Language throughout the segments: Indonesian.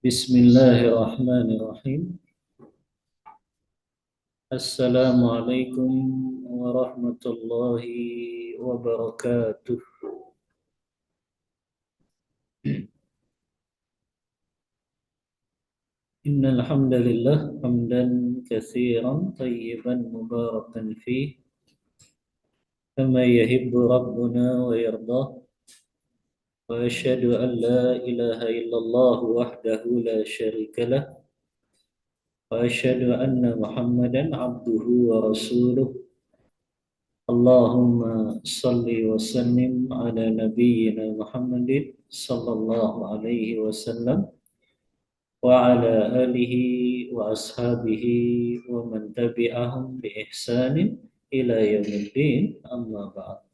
Bismillahirrahmanirrahim. Assalamualaikum warahmatullahi wabarakatuh. Innal hamdalillah hamdan katsiran tayyiban mubarakan fih kama yuhibbu rabbuna wa yardah. Wa asyhadu an la ilaha illallah wahdahu la syarika lah wa asyhadu anna Muhammadan abduhu wa rasuluh. Allahumma salli wa sallim ala nabiyyina Muhammadin sallallahu alaihi wasallam wa ala alihi wa ashabihi wa man tabi'ahum bi ihsanin ila yaumiddin, amma ba'd.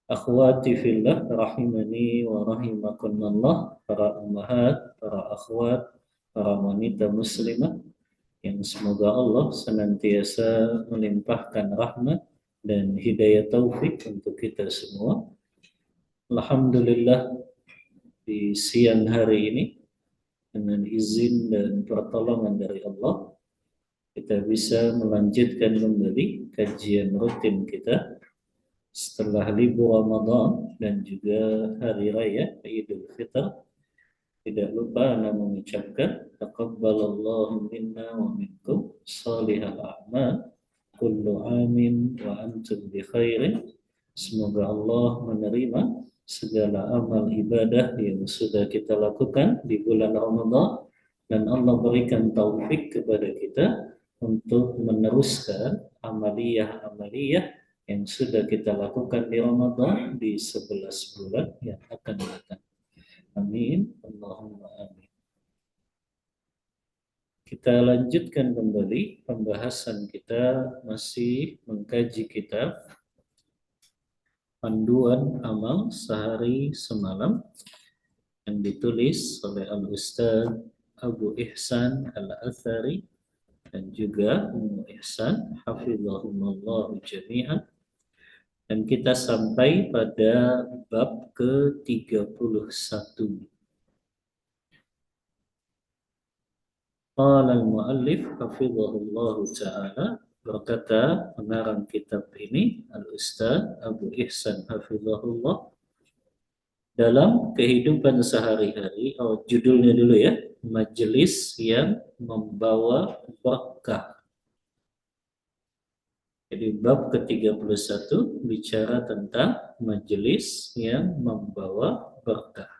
Akhwati fillah rahimani wa rahimakumullah, para ummahat, para akhwat, para wanita muslimah yang semoga Allah senantiasa melimpahkan rahmat dan hidayah taufik untuk kita semua. Alhamdulillah, di siang hari ini dengan izin dan pertolongan dari Allah kita bisa melanjutkan kembali kajian rutin kita setelah libur Ramadan dan juga hari raya Idul Fitr. Tidak lupa ana mengucapkan taqabbalallahu minna wa minkum shalihal a'mal kullu amin wa antum bi khairin. Semoga Allah menerima segala amal ibadah yang sudah kita lakukan di bulan Ramadan dan Allah berikan taufik kepada kita untuk meneruskan amaliyah-amaliyah yang sudah kita lakukan di Ramadan di 11 bulan yang akan datang. Amin. Allahumma amin. Kita lanjutkan kembali pembahasan kita, masih mengkaji kitab Panduan Amal Sehari Semalam yang ditulis oleh Al-Ustaz Abu Ihsan Al-Athari dan juga Ummu Ihsan hafizahumullah jami'an. Dan kita sampai pada bab ke-31. Qala al-muallif hafizahullah ta'ala, berkata pengarang kitab ini Al-Ustaz Abu Ihsan hafizahullah, dalam kehidupan sehari-hari, judulnya dulu ya, majelis yang membawa berkah. Jadi bab ke-31 bicara tentang majelis yang membawa berkah.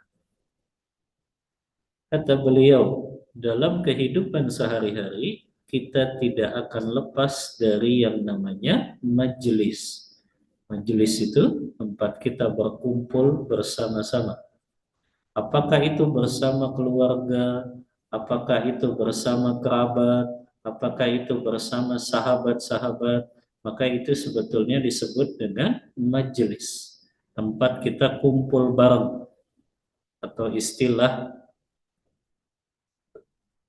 Kata beliau, dalam kehidupan sehari-hari kita tidak akan lepas dari yang namanya majelis. Majelis itu tempat kita berkumpul bersama-sama. Apakah itu bersama keluarga, apakah itu bersama kerabat, apakah itu bersama sahabat-sahabat, maka itu sebetulnya disebut dengan majelis. Tempat kita kumpul bareng, atau istilah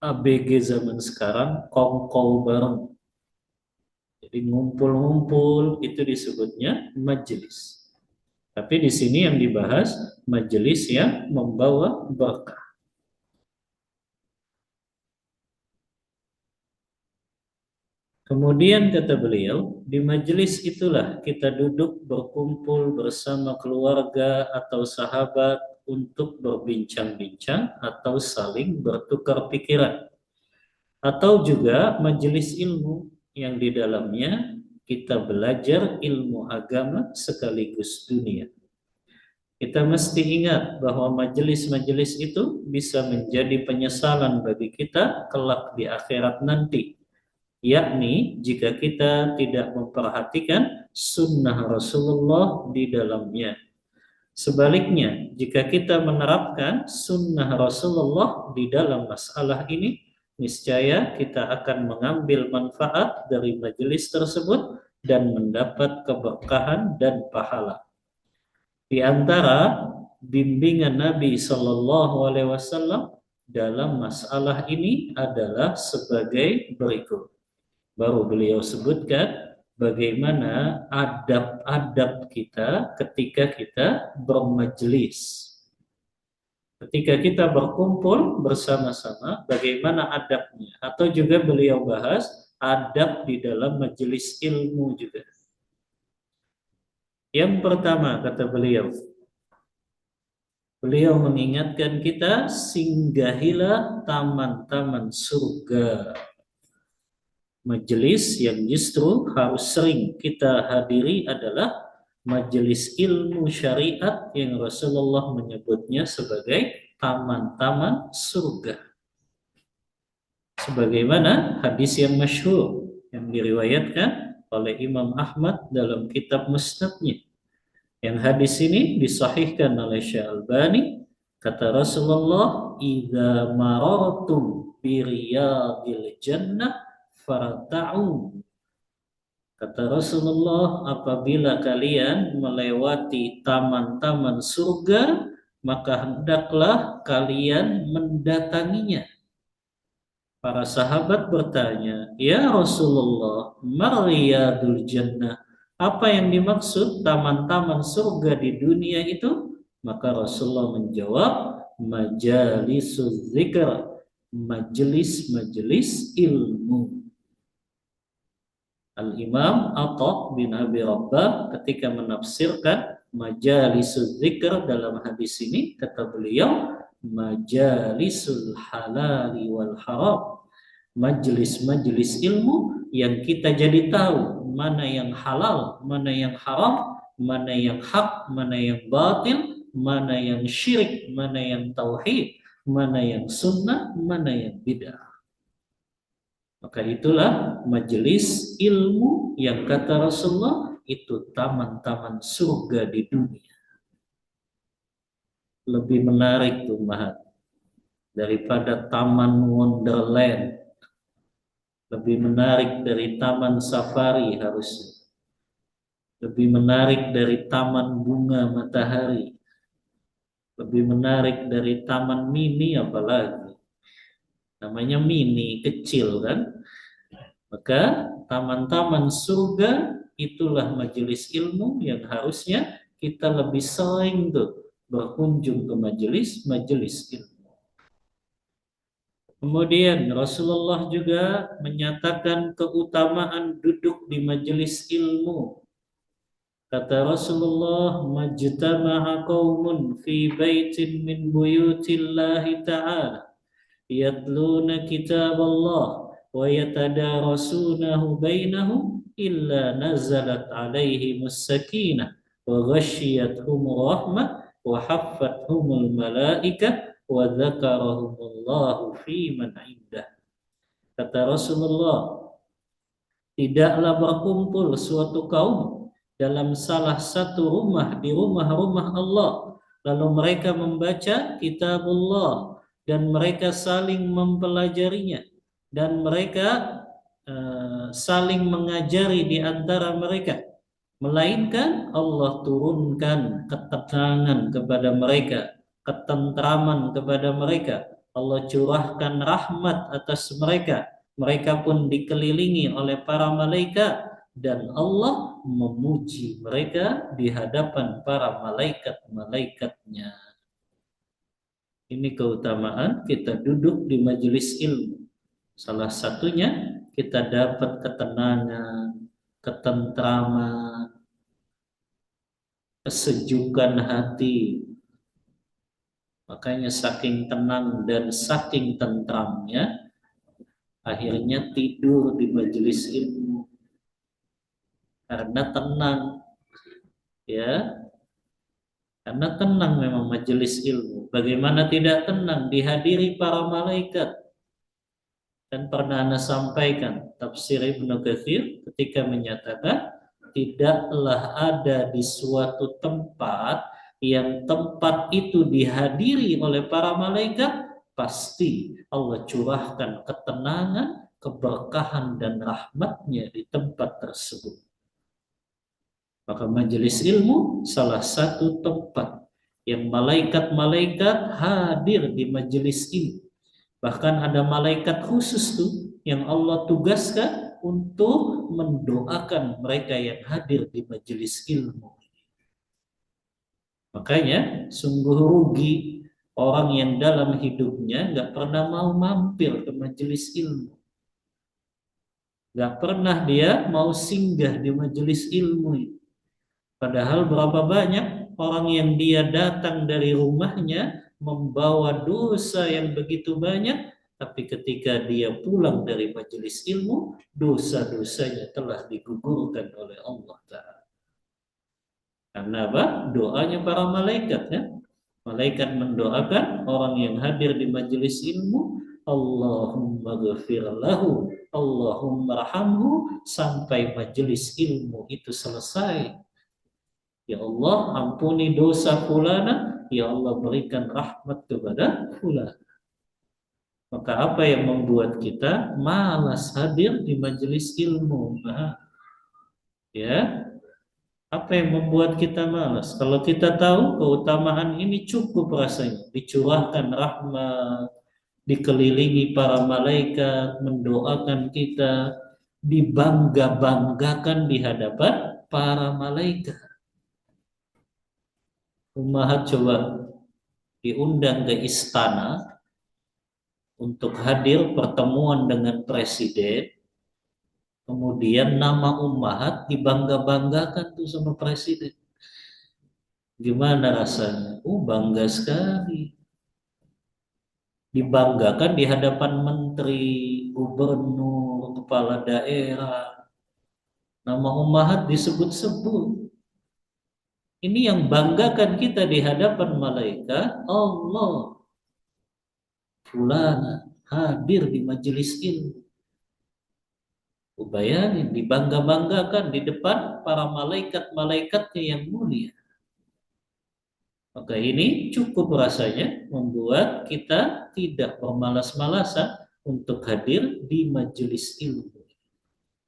ABG zaman sekarang, kongkow bareng. Jadi ngumpul-ngumpul itu disebutnya majelis. Tapi di sini yang dibahas majelis yang membawa berkah. Kemudian kata beliau, di majelis itulah kita duduk berkumpul bersama keluarga atau sahabat untuk berbincang-bincang atau saling bertukar pikiran. Atau juga majelis ilmu yang di dalamnya kita belajar ilmu agama sekaligus dunia. Kita mesti ingat bahwa majelis-majelis itu bisa menjadi penyesalan bagi kita kelak di akhirat nanti. Yakni jika kita tidak memperhatikan sunnah Rasulullah di dalamnya. Sebaliknya, jika kita menerapkan sunnah Rasulullah di dalam masalah ini, niscaya kita akan mengambil manfaat dari majelis tersebut dan mendapat keberkahan dan pahala. Di antara bimbingan Nabi Shallallahu Alaihi Wasallam dalam masalah ini adalah sebagai berikut. Baru beliau sebutkan bagaimana adab-adab kita ketika kita bermajelis. Ketika kita berkumpul bersama-sama, bagaimana adabnya? Atau juga beliau bahas adab di dalam majelis ilmu juga. Yang pertama, kata beliau, beliau mengingatkan kita, singgahilah taman-taman surga. Majelis yang justru harus sering kita hadiri adalah majelis ilmu syariat yang Rasulullah menyebutnya sebagai taman-taman surga. Sebagaimana hadis yang masyhur yang diriwayatkan oleh Imam Ahmad dalam kitab Musnadnya. Yang hadis ini disahihkan oleh Syekh Albani. Kata Rasulullah, "Idza marartum bi riyadil jannah farata'u." Kata Rasulullah, apabila kalian melewati taman-taman surga, maka hendaklah kalian mendatanginya. Para sahabat bertanya, "Ya Rasulullah, mariyadul jannah?" Apa yang dimaksud taman-taman surga di dunia itu? Maka Rasulullah menjawab, majalisuz zikr, majelis-majelis ilmu. Al-Imam Atha bin Abi Rabbah ketika menafsirkan majalisuz zikr dalam hadis ini, kata beliau, majalisul halali wal haram, majelis-majelis ilmu yang kita jadi tahu mana yang halal, mana yang haram, mana yang hak, mana yang batil, mana yang syirik, mana yang tauhid, mana yang sunnah, mana yang bid'ah. Maka itulah majelis ilmu yang kata Rasulullah itu taman-taman surga di dunia. Lebih menarik tuh Mahat daripada taman Wonderland. Lebih menarik dari taman safari harusnya. Lebih menarik dari taman bunga matahari. Lebih menarik dari taman mini apalagi. Namanya mini, kecil kan? Maka taman-taman surga itulah majelis ilmu yang harusnya kita lebih sering tuh berkunjung ke majelis ilmu. Kemudian Rasulullah juga menyatakan keutamaan duduk di majelis ilmu. Kata Rasulullah, majtama'a qaumun fi baitin min buyutillahi ta'ala yatluna kitaballah wa yatadarasunahu bainahum illa nazalat alaihimus sakinah wa ghasyiyatuhumur rahmah wa haffathumul malaikah wa dzakarahumullahu fi man indah. Kata Rasulullah, tidaklah berkumpul suatu kaum dalam salah satu rumah di rumah-rumah Allah, lalu mereka membaca kitabullah dan mereka saling mempelajarinya dan mereka saling mengajari di antara mereka, melainkan Allah turunkan ketenangan kepada mereka, ketentraman kepada mereka. Allah curahkan rahmat atas mereka. Mereka pun dikelilingi oleh para malaikat dan Allah memuji mereka di hadapan para malaikat-malaikatnya. Ini keutamaan kita duduk di majelis ilmu. Salah satunya kita dapat ketenangan, ketentraman, kesejukan hati. Makanya saking tenang dan saking tentramnya, akhirnya tidur di majelis ilmu. Karena tenang, ya. Karena tenang memang majelis ilmu. Bagaimana tidak tenang dihadiri para malaikat. Dan pernah Anda sampaikan tafsir Ibnu Katsir ketika menyatakan tidaklah ada di suatu tempat yang tempat itu dihadiri oleh para malaikat, pasti Allah curahkan ketenangan, keberkahan dan rahmatnya di tempat tersebut. Maka majelis ilmu salah satu tempat yang malaikat-malaikat hadir di majelis ini. Bahkan ada malaikat khusus tuh yang Allah tugaskan untuk mendoakan mereka yang hadir di majelis ilmu. Makanya sungguh rugi Orang yang dalam hidupnya nggak pernah mau mampir ke majelis ilmu. Nggak pernah dia mau singgah di majelis ilmu. Padahal berapa banyak orang yang dia datang dari rumahnya membawa dosa yang begitu banyak, tapi ketika dia pulang dari majelis ilmu, dosa-dosanya telah digugurkan oleh Allah Ta'ala. Karena apa? Doanya para malaikat ya. Malaikat mendoakan orang yang hadir di majelis ilmu, Allahumma ghafir lahu, Allahumma rahamhu, sampai majelis ilmu itu selesai. Ya Allah, ampuni dosa fulana, ya Allah berikan rahmat kepada fulana. Maka apa yang membuat kita malas hadir di majelis ilmu? Nah, ya, apa yang membuat kita malas? Kalau kita tahu keutamaan ini cukup rasanya, dicurahkan rahmat, dikelilingi para malaikat, mendoakan kita, dibangga-banggakan di hadapan para malaikat. Ummahat coba diundang ke istana untuk hadir pertemuan dengan presiden, kemudian nama ummahat dibangga-banggakan tuh sama presiden. Gimana rasanya? Bangga sekali. Dibanggakan di hadapan menteri, gubernur, kepala daerah. Nama ummahat disebut-sebut. Ini yang banggakan kita di hadapan malaikat, Allah. Fulana hadir di majelis ilmu. Bayangin, dibangga-banggakan di depan para malaikat-malaikatnya yang mulia. Maka ini cukup rasanya membuat kita tidak bermalas-malasan untuk hadir di majelis ilmu.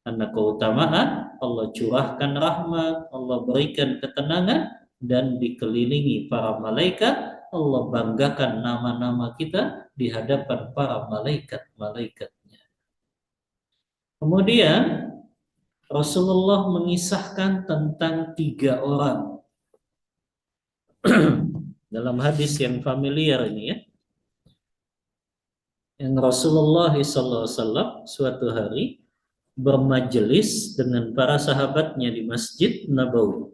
Karena keutamaan, Allah curahkan rahmat, Allah berikan ketenangan, dan dikelilingi para malaikat, Allah banggakan nama-nama kita di hadapan para malaikat-malaikatnya. Kemudian Rasulullah mengisahkan tentang 3 orang dalam hadis yang familiar ini ya, yang Rasulullah SAW suatu hari bermajelis dengan para sahabatnya di Masjid Nabawi.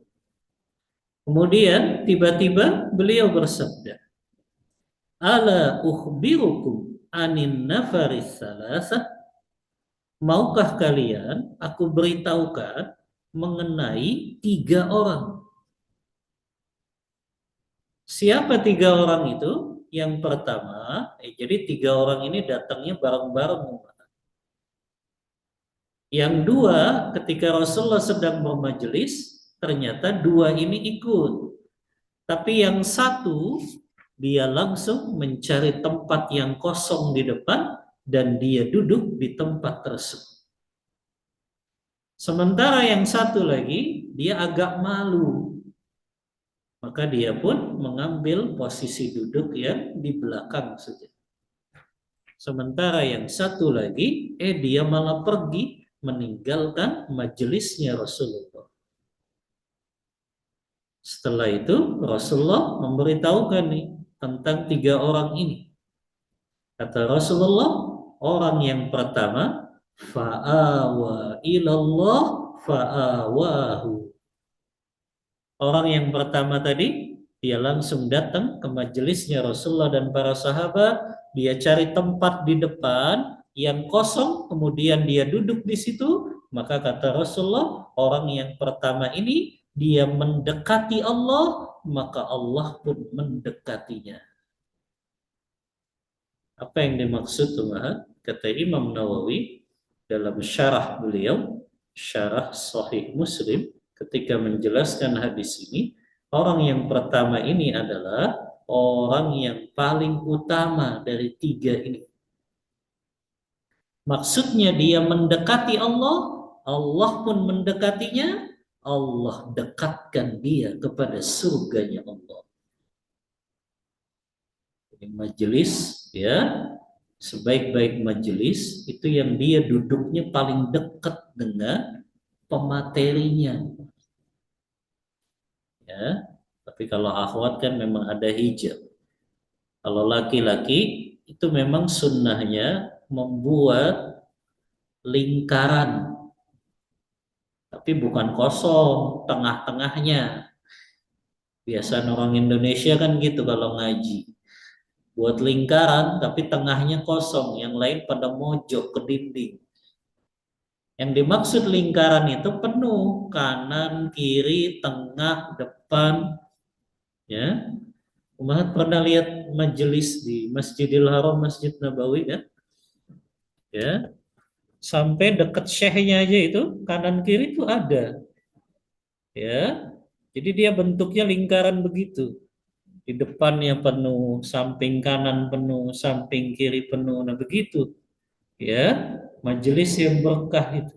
Kemudian tiba-tiba beliau bersabda, "Ala ukhbirukum anin nafaris salasah? Maukah kalian aku beritahukan mengenai 3 orang?" Siapa 3 orang itu? Yang pertama, jadi 3 orang ini datangnya bareng-bareng. Yang dua, ketika Rasulullah sedang bermajelis, ternyata 2 ini ikut. Tapi yang satu, dia langsung mencari tempat yang kosong di depan dan dia duduk di tempat tersebut. Sementara yang satu lagi, dia agak malu. Maka dia pun mengambil posisi duduk yang di belakang saja. Sementara yang satu lagi, dia malah pergi meninggalkan majelisnya Rasulullah. Setelah itu Rasulullah memberitahukan nih tentang 3 orang ini. Kata Rasulullah, orang yang pertama, fa'awa ilallah fa'awahu. Orang yang pertama tadi, dia langsung datang ke majelisnya Rasulullah dan para sahabat. Dia cari tempat di depan yang kosong, kemudian dia duduk di situ. Maka kata Rasulullah, orang yang pertama ini, dia mendekati Allah, maka Allah pun mendekatinya. Apa yang dimaksud Tuhan? Kata Imam Nawawi dalam syarah beliau, syarah Sahih Muslim, ketika menjelaskan hadis ini, orang yang pertama ini adalah orang yang paling utama dari 3 ini. Maksudnya dia mendekati Allah, Allah pun mendekatinya, Allah dekatkan dia kepada surganya Allah. Majelis ya, sebaik-baik majelis itu yang dia duduknya paling dekat dengan pematerinya ya. Tapi kalau akhwat kan memang ada hijab, Kalau laki-laki itu memang sunnahnya membuat lingkaran, tapi bukan kosong, tengah-tengahnya. Biasa orang Indonesia kan gitu kalau ngaji. Buat lingkaran, tapi tengahnya kosong, yang lain pada mojok ke dinding. Yang dimaksud lingkaran itu penuh, kanan, kiri, tengah, depan, ya. Umat pernah lihat majelis di Masjidil Haram, Masjid Nabawi kan? Ya, sampai dekat syekhnya aja itu kanan kiri itu ada, ya. Jadi dia bentuknya lingkaran begitu. Di depannya penuh, samping kanan penuh, samping kiri penuh. Nah, begitu, ya. Majelis yang berkah itu.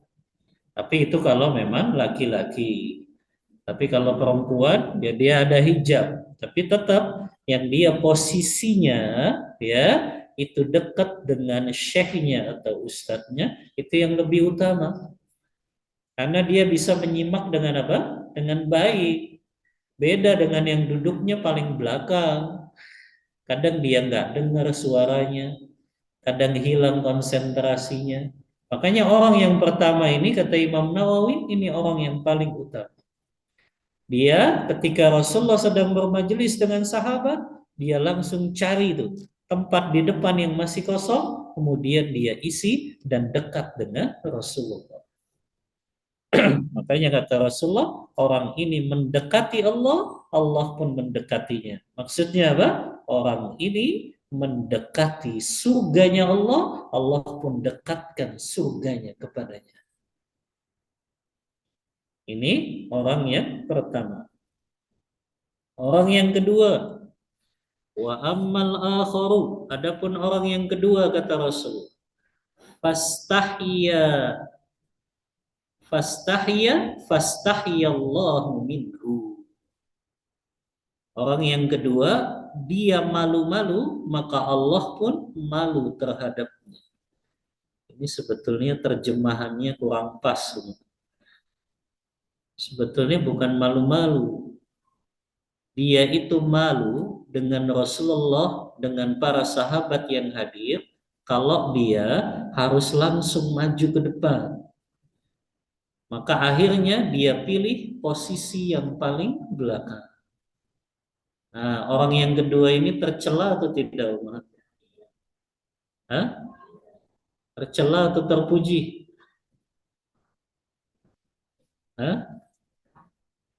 Tapi itu kalau memang laki-laki. Tapi kalau perempuan, ya dia ada hijab. Tapi tetap yang dia posisinya, ya, itu dekat dengan syekhnya atau ustadznya, itu yang lebih utama. Karena dia bisa menyimak dengan apa? Dengan baik. Beda dengan yang duduknya paling belakang. Kadang dia nggak dengar suaranya, kadang hilang konsentrasinya. Makanya orang yang pertama ini, kata Imam Nawawi, ini orang yang paling utama. Dia ketika Rasulullah sedang bermajelis dengan sahabat, dia langsung cari itu tempat di depan yang masih kosong, kemudian dia isi dan dekat dengan Rasulullah. Makanya kata Rasulullah, orang ini mendekati Allah, Allah pun mendekatinya. Maksudnya apa? Orang ini mendekati surganya Allah, Allah pun dekatkan surganya kepadanya. Ini orang yang pertama. Orang yang kedua, wa ammal akharu, adapun orang yang kedua kata Rasul, fastahya fastahiyallahu minhu. Orang yang kedua, dia malu-malu, maka Allah pun malu terhadapnya. Ini sebetulnya terjemahannya kurang pas. Sebetulnya bukan malu-malu. Dia itu malu dengan Rasulullah, dengan para sahabat yang hadir, kalau dia harus langsung maju ke depan. Maka akhirnya dia pilih posisi yang paling belakang. Nah, orang yang kedua ini tercela atau tidak, Umar? Hah? Tercela atau terpuji? Hah?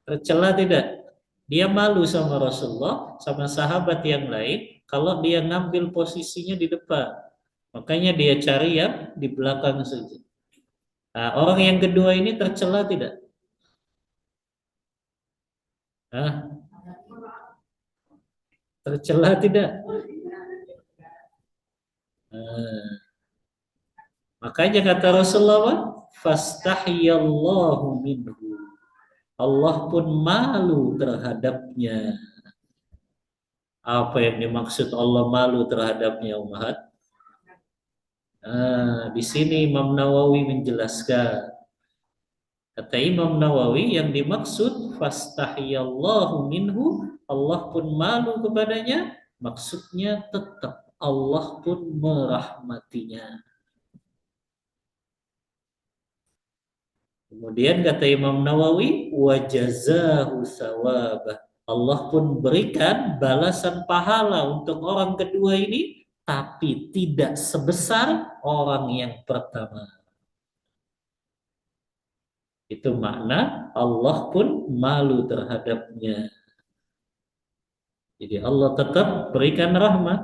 Tercela tidak? Dia malu sama Rasulullah, sama sahabat yang lain, kalau dia ngambil posisinya di depan. Makanya dia cari yang di belakang saja. Nah, orang yang kedua ini tercela tidak? Hah? Tercela tidak? Nah, makanya kata Rasulullah, fastahiyallahu minhu. Allah pun malu terhadapnya. Apa yang dimaksud Allah malu terhadapnya, Umat? Di sini Imam Nawawi menjelaskan. Kata Imam Nawawi, yang dimaksud fastahiyallahu minhu, Allah pun malu kepadanya, maksudnya tetap Allah pun merahmatinya. Kemudian kata Imam Nawawi, wajazahu sawabah. Allah pun berikan balasan pahala untuk orang kedua ini, tapi tidak sebesar orang yang pertama. Itu makna Allah pun malu terhadapnya. Jadi Allah tetap berikan rahmat.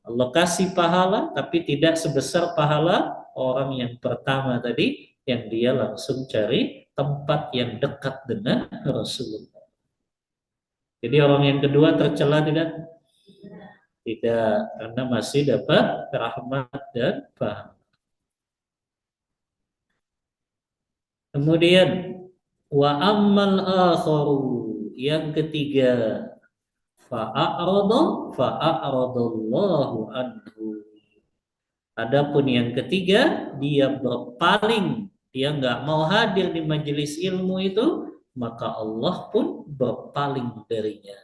Allah kasih pahala, tapi tidak sebesar pahala orang yang pertama tadi, yang dia langsung cari tempat yang dekat dengan Rasulullah. Jadi orang yang kedua tercela tidak? Tidak, karena masih dapat rahmat dan pahala. Kemudian wa ammal akharu, yang ketiga, fa'aradallahu anhu. Adapun yang ketiga, dia berpaling, dia nggak mau hadir di majelis ilmu itu, maka Allah pun berpaling darinya.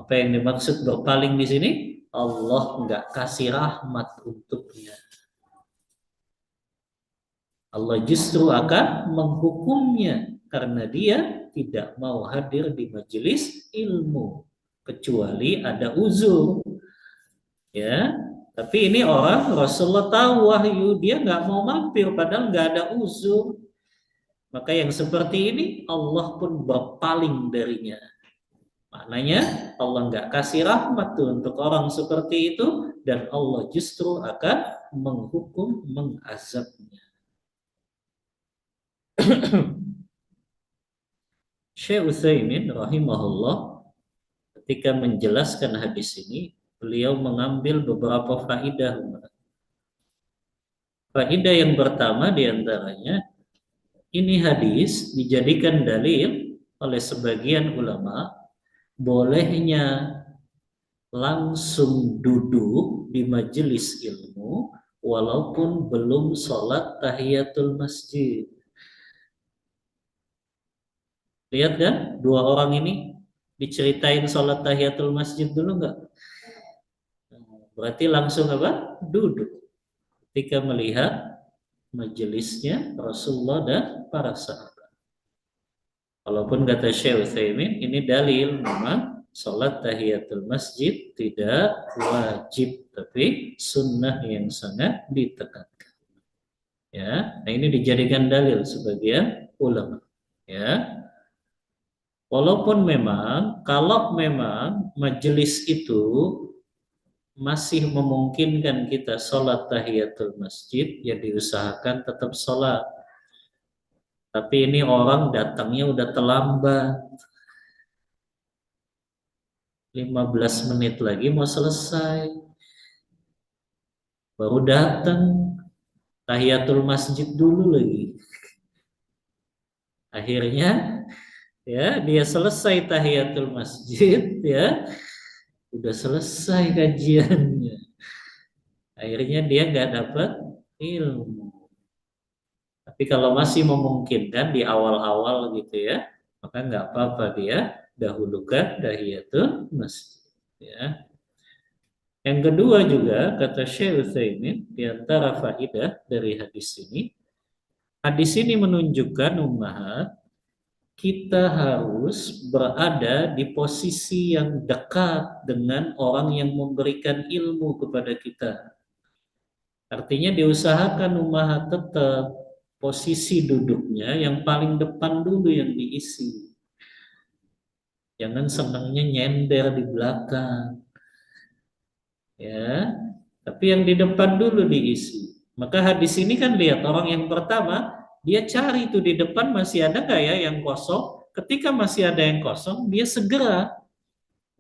Apa yang dimaksud berpaling di sini? Allah nggak kasih rahmat untuknya. Allah justru akan menghukumnya karena dia tidak mau hadir di majelis ilmu kecuali ada uzur, ya. Tapi ini orang Rasulullah tahu wahyu, dia nggak mau mampir padahal nggak ada uzur. Maka yang seperti ini Allah pun berpaling darinya. Maknanya Allah nggak kasih rahmat tuh untuk orang seperti itu dan Allah justru akan menghukum, mengazabnya. Syekh Utsaimin rahimahullah ketika menjelaskan hadis ini, beliau mengambil beberapa faidah. Faidah yang pertama diantaranya, ini hadis dijadikan dalil oleh sebagian ulama bolehnya langsung duduk di majelis ilmu walaupun belum sholat tahiyatul masjid. Lihat kan, dua orang ini diceritain sholat tahiyatul masjid dulu nggak? Berarti langsung apa? Duduk ketika melihat majelisnya Rasulullah dan para sahabat. Walaupun kata Syekh Utsaimin ini dalil memang sholat tahiyatul masjid tidak wajib tapi sunnah yang sangat ditekankan. Ya, nah ini dijadikan dalil sebagian ulama. Ya, walaupun memang kalau memang majelis itu masih memungkinkan kita sholat tahiyatul masjid, ya diusahakan tetap sholat. Tapi ini orang datangnya udah terlambat. 15 menit lagi mau selesai. Baru datang. Tahiyatul masjid dulu lagi. Akhirnya ya dia selesai tahiyatul masjid ya. Udah selesai kajiannya. Akhirnya dia nggak dapat ilmu. Tapi kalau masih memungkinkan di awal-awal gitu ya, maka nggak apa-apa dia dahulukan tahiyatul masjid. Ya. Yang kedua juga kata Syekh Utsaimin di antara faidah dari hadis ini menunjukkan ummahat kita harus berada di posisi yang dekat dengan orang yang memberikan ilmu kepada kita. Artinya diusahakan ummahat tetap posisi duduknya yang paling depan dulu yang diisi. Jangan senangnya nyender di belakang. Ya, tapi yang di depan dulu diisi. Maka hadis ini kan lihat orang yang pertama, dia cari itu di depan masih ada nggak ya yang kosong. Ketika masih ada yang kosong, dia segera.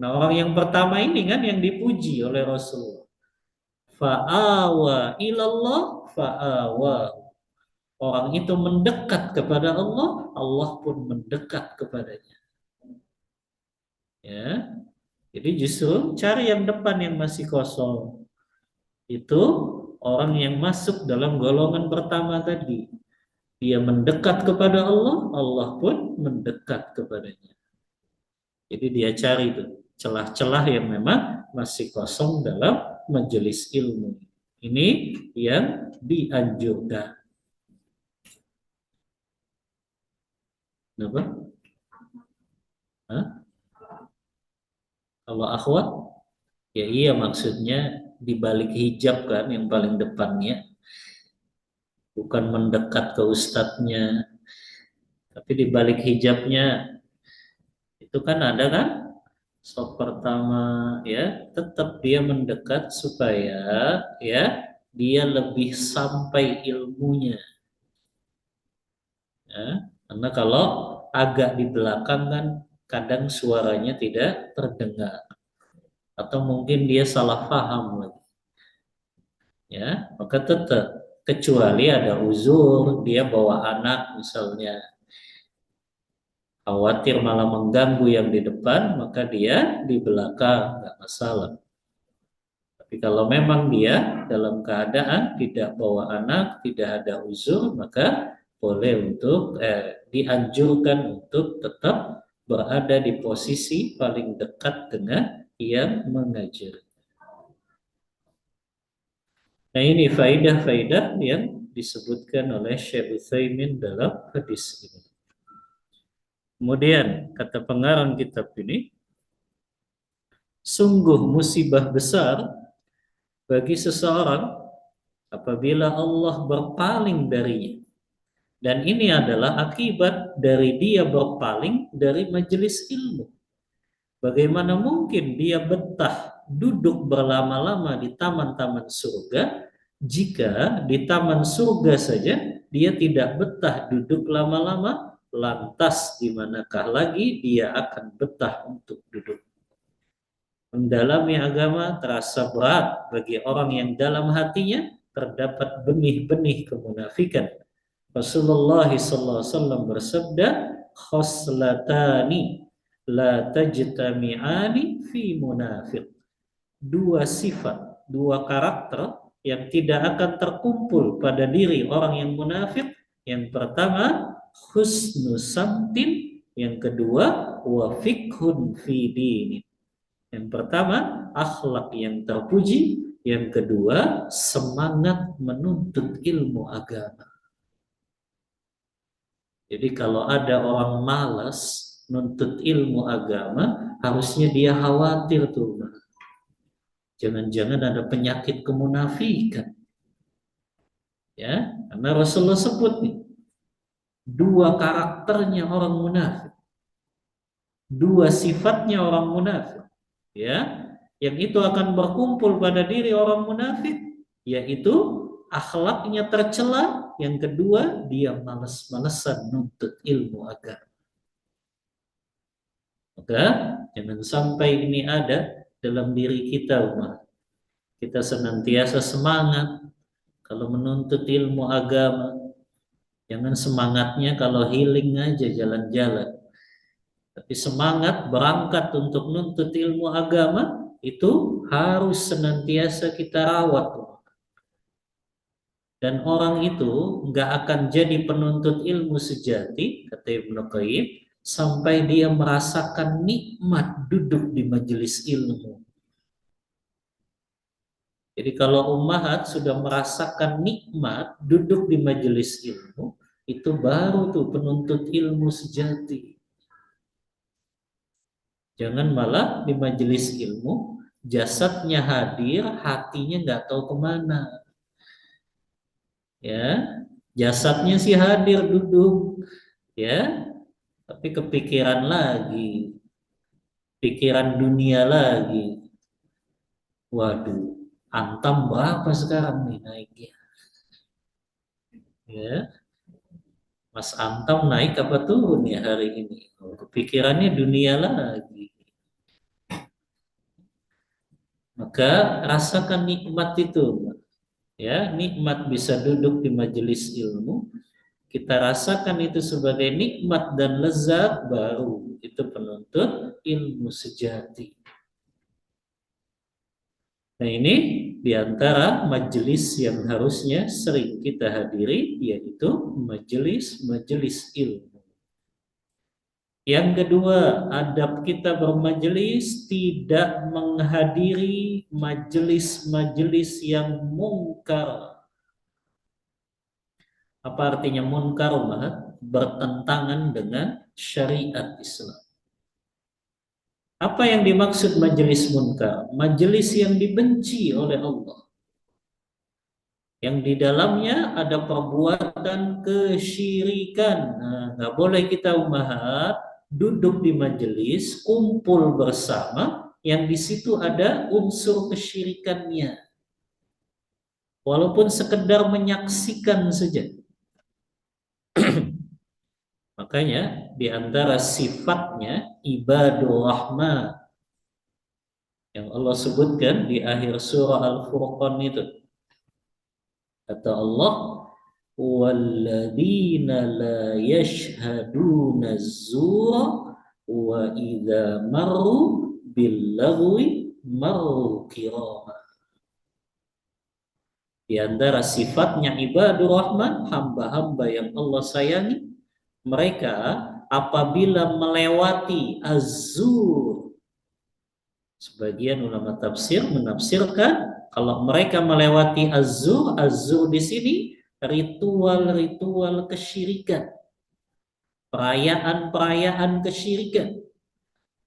Nah, orang yang pertama ini kan yang dipuji oleh Rasulullah. Fa'awa ilallah fa'awa. Orang itu mendekat kepada Allah, Allah pun mendekat kepadanya. Ya. Jadi justru cari yang depan yang masih kosong. Itu orang yang masuk dalam golongan pertama tadi. Dia mendekat kepada Allah, Allah pun mendekat kepadanya. Jadi dia cari itu celah-celah yang memang masih kosong dalam majelis ilmu. Ini yang dianjurkan. Kenapa? Hah? Kalau akhwat, ya iya maksudnya di balik hijab kan yang paling depannya. Bukan mendekat ke ustadznya, tapi di balik hijabnya itu kan ada kan stop pertama ya tetap dia mendekat supaya ya dia lebih sampai ilmunya ya. Karena kalau agak di belakang kan kadang suaranya tidak terdengar atau mungkin dia salah paham lagi ya, maka tetap kecuali ada uzur dia bawa anak misalnya khawatir malah mengganggu yang di depan, maka dia di belakang, nggak masalah. Tapi kalau memang dia dalam keadaan tidak bawa anak, tidak ada uzur, maka boleh untuk dianjurkan untuk tetap berada di posisi paling dekat dengan yang mengajar. Nah, ini faidah-faidah yang disebutkan oleh Syekh Utsaimin dalam hadis ini. Kemudian kata pengarang kitab ini, sungguh musibah besar bagi seseorang apabila Allah berpaling darinya. Dan ini adalah akibat dari dia berpaling dari majelis ilmu. Bagaimana mungkin dia betah duduk berlama-lama di taman-taman surga jika di taman surga saja dia tidak betah duduk lama-lama, lantas di manakah lagi dia akan betah untuk duduk? Mendalami agama terasa berat bagi orang yang dalam hatinya terdapat benih-benih kemunafikan. Rasulullah SAW bersabda, khoslatani la tajtami'ani fi munafiq. Dua sifat, dua karakter yang tidak akan terkumpul pada diri orang yang munafik. Yang pertama, husnu samtin. Yang kedua, wa fiqhun fi dini. Yang pertama, akhlak yang terpuji. Yang kedua, semangat menuntut ilmu agama. Jadi kalau ada orang malas nuntut ilmu agama, harusnya dia khawatir tuh. Jangan-jangan ada penyakit kemunafikan. Ya, karena Rasulullah sebut nih, dua karakternya orang munafik. Dua sifatnya orang munafik. Ya, yang itu akan berkumpul pada diri orang munafik, yaitu akhlaknya tercela, yang kedua dia malas-malesan nuntut ilmu agama. Maka jangan sampai ini ada dalam diri kita, umat. Kita senantiasa semangat kalau menuntut ilmu agama. Jangan semangatnya kalau healing aja jalan-jalan. Tapi semangat berangkat untuk menuntut ilmu agama itu harus senantiasa kita rawat. Dan orang itu nggak akan jadi penuntut ilmu sejati, kata Ibnu Qayyim, sampai dia merasakan nikmat duduk di majelis ilmu. Jadi kalau ummahat sudah merasakan nikmat duduk di majelis ilmu, itu baru tuh penuntut ilmu sejati. Jangan malah di majelis ilmu, jasadnya hadir, hatinya nggak tahu kemana. Ya, jasadnya sih hadir duduk, ya, tapi kepikiran lagi, pikiran dunia lagi. Waduh, antam berapa sekarang nih naiknya? Ya, Mas Antam naik apa turun ya hari ini? Oh, kepikirannya dunia lagi. Maka rasakan nikmat itu, ya, nikmat bisa duduk di majelis ilmu. Kita rasakan itu sebagai nikmat dan lezat, baru itu penuntut ilmu sejati. Nah, ini diantara majelis yang harusnya sering kita hadiri, yaitu majelis-majelis ilmu. Yang kedua, adab kita bermajelis tidak menghadiri majelis-majelis yang mungkar. Apa artinya munkar, Umat? Bertentangan dengan syariat Islam. Apa yang dimaksud majelis munkar? Majelis yang dibenci oleh Allah. Yang di dalamnya ada perbuatan kesyirikan. Nah, nggak boleh kita umat duduk di majelis, kumpul bersama, yang di situ ada unsur kesyirikannya. Walaupun sekedar menyaksikan saja. Makanya di antara sifatnya ibadur rahman yang Allah sebutkan di akhir surah Al-Furqan itu. Kata Allah, walladzina la yashhaduna az-zura wa idza marru bil lagwi marru kirama. Di antara sifatnya ibadur rahman, hamba-hamba yang Allah sayangi, mereka apabila melewati az-zur. Sebagian ulama tafsir menafsirkan kalau mereka melewati az-zur, az-zur di sini ritual-ritual kesyirikan, perayaan-perayaan kesyirikan,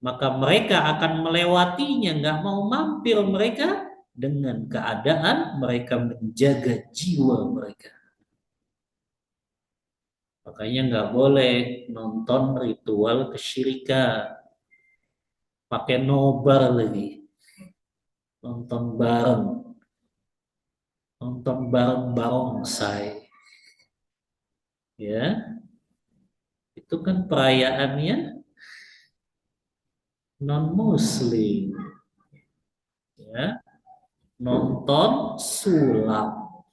maka mereka akan melewatinya, nggak mau mampir mereka dengan keadaan mereka menjaga jiwa mereka. Makanya nggak boleh nonton ritual kesyirikan, pakai nobar lagi, nonton bareng, nonton bareng barongsai, ya itu kan perayaannya non muslim, ya nonton sulap,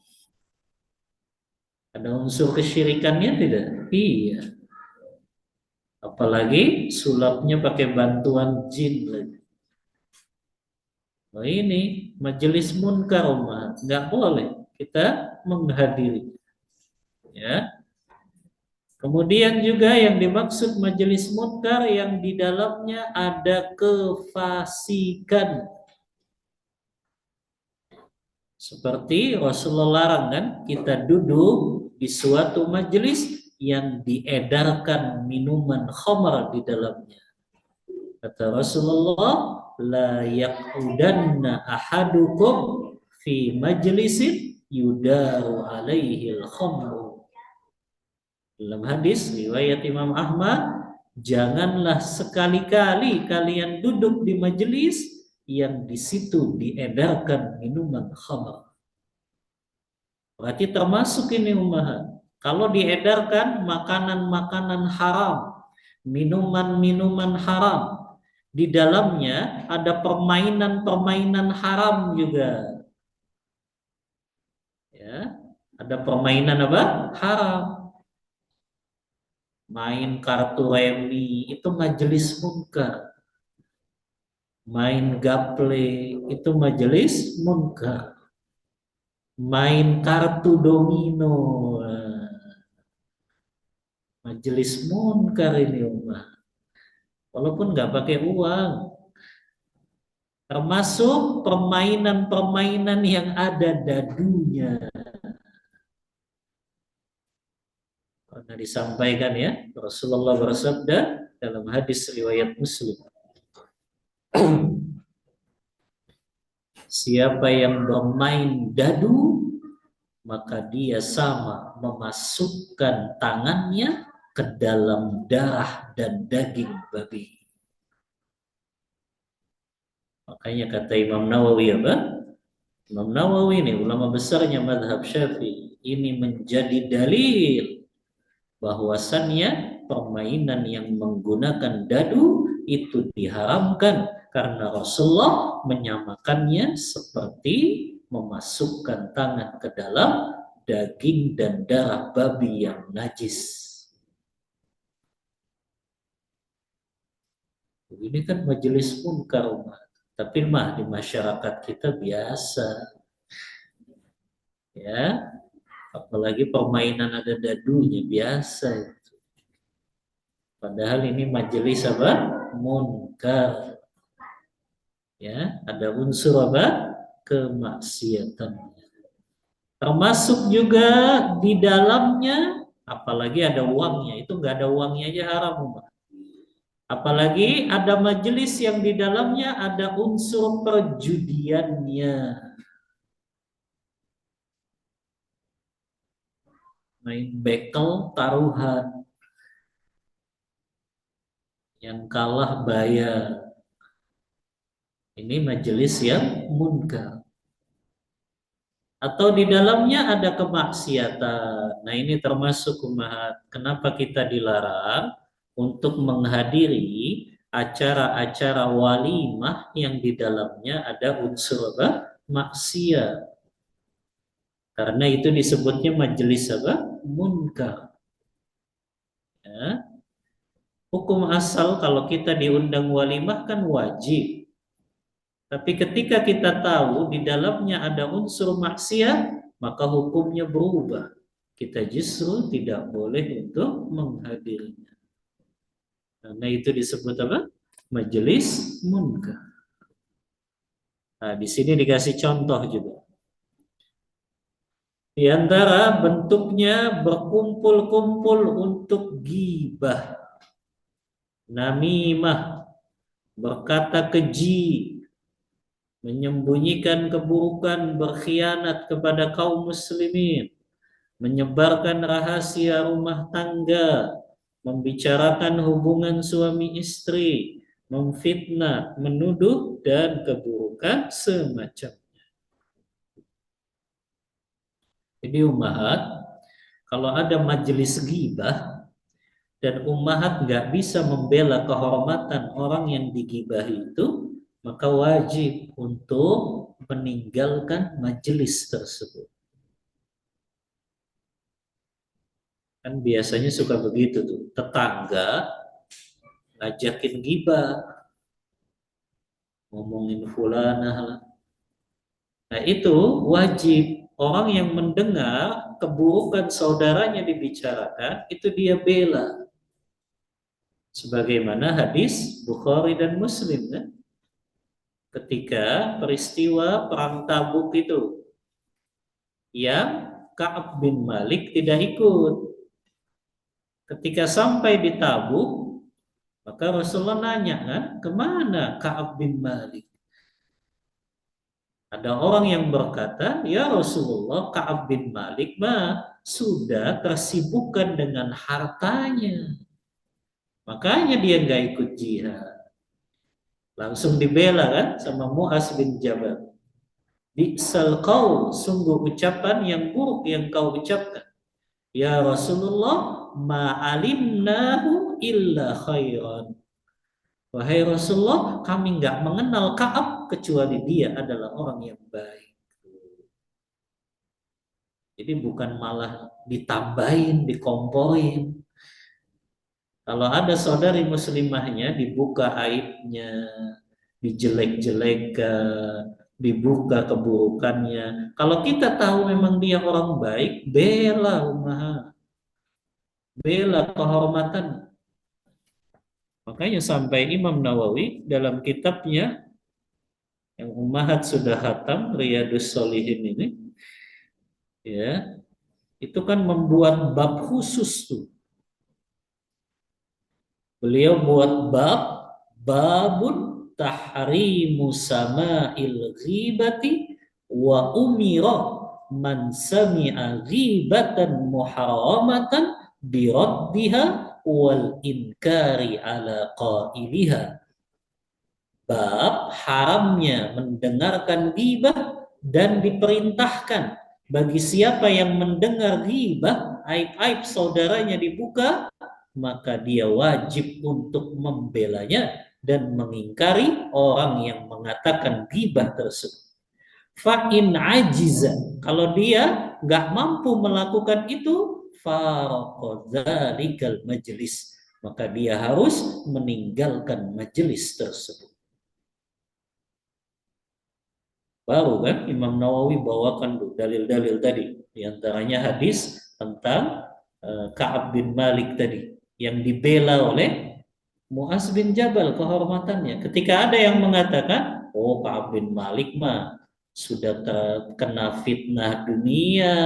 ada unsur kesyirikannya tidak? Iya, apalagi sulapnya pakai bantuan jin lagi. Oh ini majelis munkar, nggak boleh kita menghadiri, ya. Kemudian juga yang dimaksud majelis munkar yang di dalamnya ada kefasikan. Seperti Rasulullah larang kan kita duduk di suatu majelis yang diedarkan minuman khamar di dalamnya. Kata Rasulullah, la yaqudanna ahadukum fi majlisin yudaru alaihi al-khamru. Dalam hadis riwayat Imam Ahmad, janganlah sekali-kali kalian duduk di majelis yang di situ diedarkan minuman khamar. Berarti termasuk ini ummahat. Kalau diedarkan makanan-makanan haram, minuman-minuman haram, di dalamnya ada permainan-permainan haram juga. Ya, ada permainan apa? Haram. Main kartu remi itu majelis munkar. Main gaple itu majelis munkar. Main kartu domino, majelis munkar ini ummah. Walaupun nggak pakai uang. Termasuk permainan-permainan yang ada dadunya. Pernah disampaikan ya, Rasulullah bersabda dalam hadis riwayat Muslim. Siapa yang bermain dadu, maka dia sama memasukkan tangannya ke dalam darah dan daging babi. Makanya kata Imam Nawawi apa? Imam Nawawi ini ulama besarnya mazhab Syafi'i, ini menjadi dalil bahwasannya permainan yang menggunakan dadu itu diharamkan karena Rasulullah menyamakannya seperti memasukkan tangan ke dalam daging dan darah babi yang najis. Ini kan majelis munkar, tapi mah di masyarakat kita biasa, ya. Apalagi permainan ada dadunya biasa. Padahal ini majelis apa? Munkar. Ya, ada unsur apa? Kemaksiatan. Termasuk juga di dalamnya, apalagi ada uangnya, itu nggak ada uangnya aja haram, Mbak. Apalagi ada majelis yang di dalamnya ada unsur perjudiannya. Main bekel taruhan, yang kalah bayar. Ini majelis yang munkar. Atau di dalamnya ada kemaksiatan. Nah ini termasuk ummahat. Kenapa kita dilarang untuk menghadiri acara-acara walimah yang di dalamnya ada unsur apa? Maksiat. Karena itu disebutnya majelis apa? Munkar. Ya. Hukum asal kalau kita diundang walimah kan wajib. Tapi ketika kita tahu di dalamnya ada unsur maksiat, maka hukumnya berubah. Kita justru tidak boleh untuk menghadirinya. Karena itu disebut apa? Majelis munkar. Nah, di sini dikasih contoh juga. Di antara bentuknya berkumpul-kumpul untuk gibah, namimah, berkata keji, menyembunyikan keburukan, berkhianat kepada kaum muslimin, menyebarkan rahasia rumah tangga, membicarakan hubungan suami istri, memfitnah, menuduh, dan keburukan semacam. Jadi ummahat, kalau ada majelis ghibah dan ummahat nggak bisa membela kehormatan orang yang digibahi itu, maka wajib untuk meninggalkan majelis tersebut. Kan biasanya suka begitu tuh, tetangga ngajakin gibah, ngomongin fulanah lah. Nah itu wajib orang yang mendengar keburukan saudaranya dibicarakan, itu dia bela. Sebagaimana hadis Bukhari dan Muslim kan? Ketika peristiwa perang Tabuk itu, yang Ka'ab bin Malik tidak ikut. Ketika sampai di Tabuk, maka Rasulullah nanya kan, kemana Ka'ab bin Malik? Ada orang yang berkata, ya Rasulullah, Ka'ab bin Malik mah sudah tersibukkan dengan hartanya. Makanya dia nggak ikut jihad. Langsung dibela kan sama Mu'az bin Jabal. Bi'sal qaul, sungguh ucapan yang buruk yang kau ucapkan. Ya Rasulullah, ma'alimnahu illa khairan. Wahai Rasulullah, kami nggak mengenal Ka'ab kecuali dia adalah orang yang baik. Jadi bukan malah ditambahin, dikomporin. Kalau ada saudari muslimahnya dibuka aibnya, dijelek-jelekan, dibuka keburukannya. Kalau kita tahu memang dia orang baik, bela umat, bela kehormatan. Makanya sampai Imam Nawawi dalam kitabnya yang Ummahat sudah hatam, Riyadus Shalihin ini, ya, itu kan membuat bab khusus tuh. Beliau buat babun tahrimu sama'il ghibati wa umira man sami'a ghibatan muharramatan biraddiha wal inkari ala qailiha. Bab haramnya mendengarkan ghibah dan diperintahkan bagi siapa yang mendengar ghibah, aib-aib saudaranya dibuka, maka dia wajib untuk membelanya dan mengingkari orang yang mengatakan ghibah tersebut. Fa'in ajiza, kalau dia nggak mampu melakukan itu, faraqadzalikal majlis, maka dia harus meninggalkan majelis tersebut. Baru kan Imam Nawawi bawakan dalil-dalil tadi, diantaranya hadis tentang Ka'ab bin Malik tadi yang dibela oleh Mu'az bin Jabal kehormatannya. Ketika ada yang mengatakan, oh Ka'ab bin Malik mah sudah terkena fitnah dunia,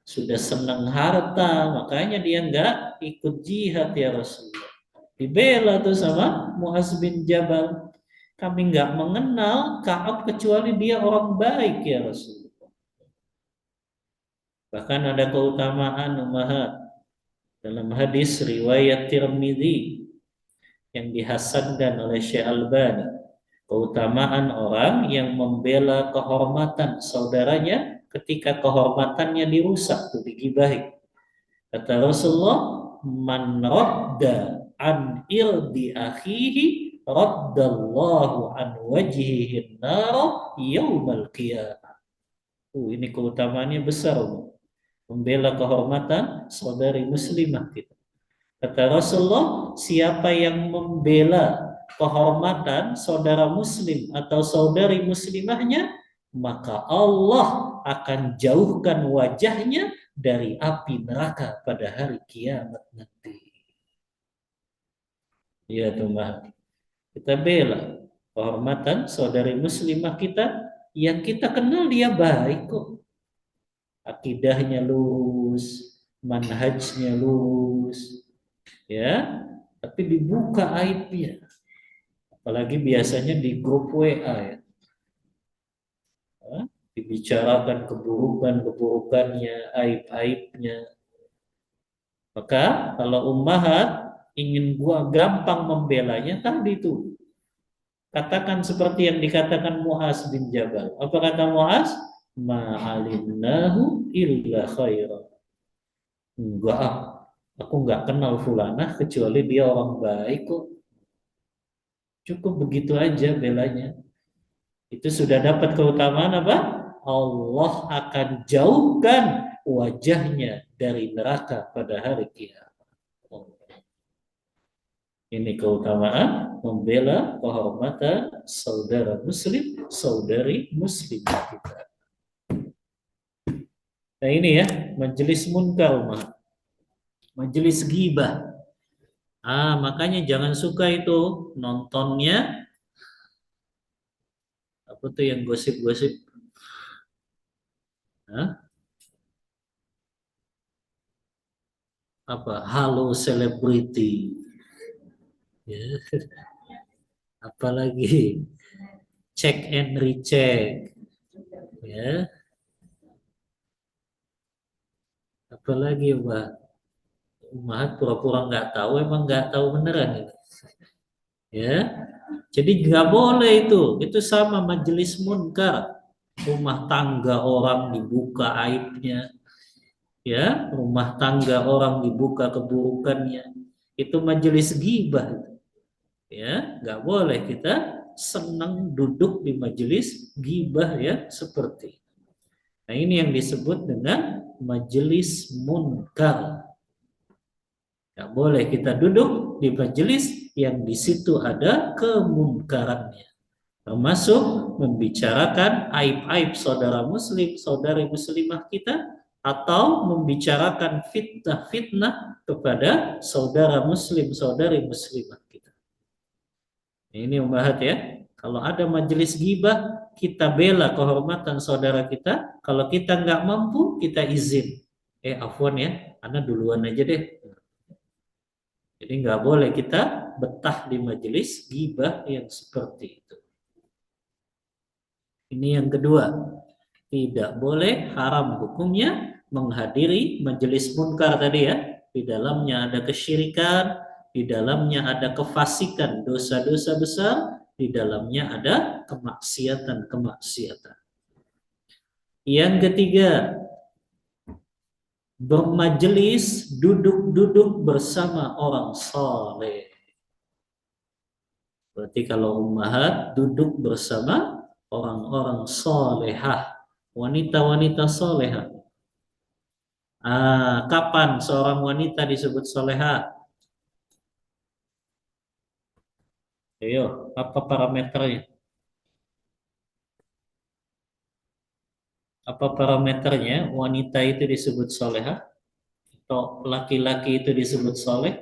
sudah senang harta, makanya dia nggak ikut jihad ya Rasulullah. Dibela tuh sama Mu'az bin Jabal. Kami nggak mengenal Ka'ab kecuali dia orang baik ya Rasulullah. Bahkan ada keutamaan ummahat dalam hadis riwayat Tirmidzi yang dihasankan oleh Syekh Albani. Keutamaan orang yang membela kehormatan saudaranya ketika kehormatannya dirusak, itu digibahi. Kata Rasulullah, man radda an irdi akhihi raddallahu an wajhihi nara yaumal qiyamah. Ini keutamaannya besar, membela kehormatan saudari muslimah kita. Kata Rasulullah, siapa yang membela kehormatan saudara muslim atau saudari muslimahnya, maka Allah akan jauhkan wajahnya dari api neraka pada hari kiamat nanti. Ya tuh Mbak. Kita bela kehormatan saudari muslimah kita yang kita kenal dia baik kok. Akidahnya lurus, manhajnya lurus, ya. Tapi dibuka aibnya. Apalagi biasanya di grup WA ya. Dibicarakan keburukan-keburukannya, aib-aibnya. Maka kalau ummahat ingin gua gampang membelanya tadi itu. Katakan seperti yang dikatakan Muaz bin Jabal. Apa kata Muaz? Ma'alimnahu illa khairan. Enggak, aku enggak kenal fulanah kecuali dia orang baik kok. Cukup begitu aja belanya. Itu sudah dapat keutamaan apa? Allah akan jauhkan wajahnya dari neraka pada hari kiamat. Ini keutamaan membela kehormatan saudara muslim, saudari muslim kita. Nah ini ya, majelis munkar, majelis ghibah. Makanya jangan suka itu nontonnya apa tuh yang gosip-gosip. Apa halo selebriti, ya. Apalagi check and recheck, ya. Apalagi Mbak Umat pura-pura nggak tahu, emang nggak tahu beneran itu, ya. Jadi nggak boleh itu sama majelis munkar, rumah tangga orang dibuka aibnya, ya, rumah tangga orang dibuka keburukannya, itu majelis ghibah, ya. Nggak boleh kita senang duduk di majelis ghibah ya seperti itu. Nah ini yang disebut dengan majelis munkar. Nggak boleh kita duduk di majelis yang di situ ada kemunkarannya. Termasuk membicarakan aib-aib saudara muslim, saudari muslimah kita, atau membicarakan fitnah-fitnah kepada saudara muslim, saudari muslimah kita. Ini umbahat ya. Kalau ada majelis ghibah, kita bela kehormatan saudara kita. Kalau kita nggak mampu, kita izin. Afwan ya, Anda duluan aja deh. Jadi nggak boleh kita betah di majelis ghibah yang seperti itu. Ini yang kedua. Tidak boleh, haram hukumnya menghadiri majelis munkar tadi ya. Di dalamnya ada kesyirikan, di dalamnya ada kefasikan, dosa-dosa besar, di dalamnya ada kemaksiatan-kemaksiatan. Yang ketiga, bermajelis, duduk-duduk bersama orang saleh. Berarti kalau ummahat duduk bersama orang-orang solehah, wanita-wanita solehah. Kapan seorang wanita disebut solehah? Ayo, apa parameternya? Apa parameternya wanita itu disebut solehah? Atau laki-laki itu disebut soleh?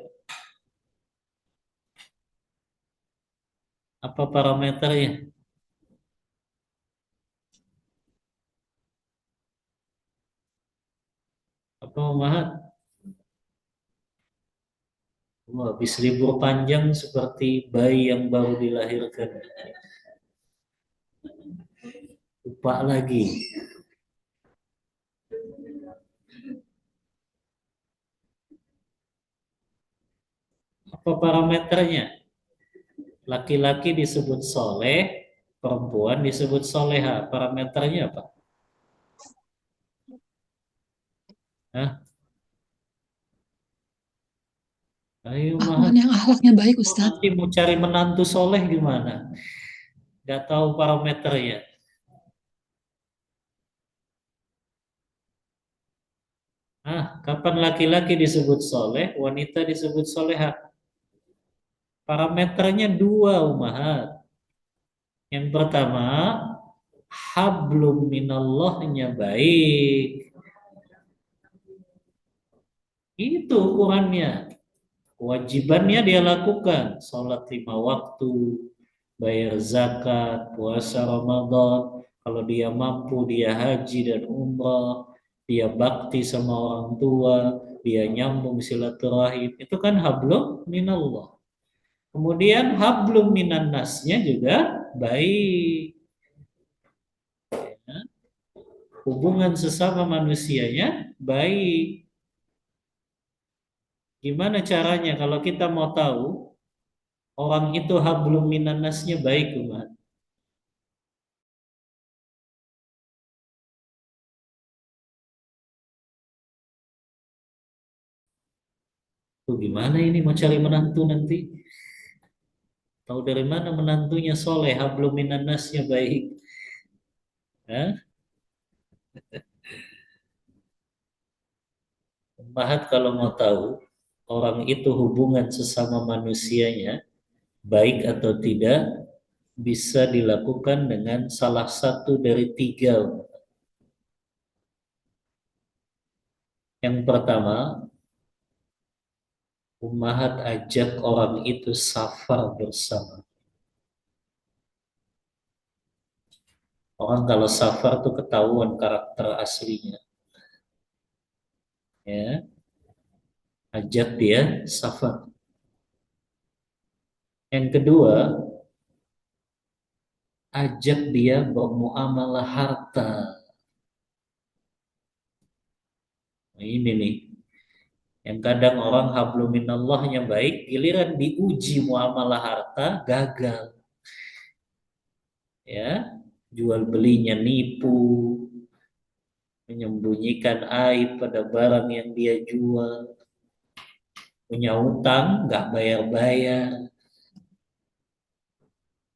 Apa parameternya? Apa Muhammad? Habis libur panjang seperti bayi yang baru dilahirkan. Lupa lagi. Apa parameternya? Laki-laki disebut soleh, perempuan disebut soleha. Parameternya apa? Hah? Ayo mah, Yang akhlaknya baik, Ustadz. nanti mau cari menantu soleh gimana? Gak tahu parameternya. Kapan laki-laki disebut soleh, wanita disebut soleha? Parameternya dua, umahat. Yang pertama, hablum minallahnya baik. Itu ukurannya. Kewajibannya dia lakukan, sholat 5 waktu, bayar zakat, puasa Ramadan. Kalau dia mampu, dia haji dan umrah, dia bakti sama orang tua, dia nyambung silaturahim. Itu kan hablum minallah. Kemudian hablum minan nasnya juga baik. Ya. Hubungan sesama manusianya baik. Gimana caranya kalau kita mau tahu orang itu hablum minan nasnya baik, umat? Tuh gimana ini mau cari menantu nanti? Tahu dari mana menantunya soleh, hablum minan nasnya baik? Hah? Mahat kalau mau tahu orang itu hubungan sesama manusianya baik atau tidak bisa dilakukan dengan salah satu dari tiga. Yang pertama, Ummahat ajak orang itu safar bersama. Orang kalau safar tuh ketahuan karakter aslinya. Ya, ajak dia safar. Yang kedua, ajak dia bermuamalah harta. Nah, ini nih, yang kadang orang habluminallahnya baik, giliran diuji muamalah harta gagal. Ya, jual belinya nipu, menyembunyikan aib pada barang yang dia jual, punya utang nggak bayar-bayar.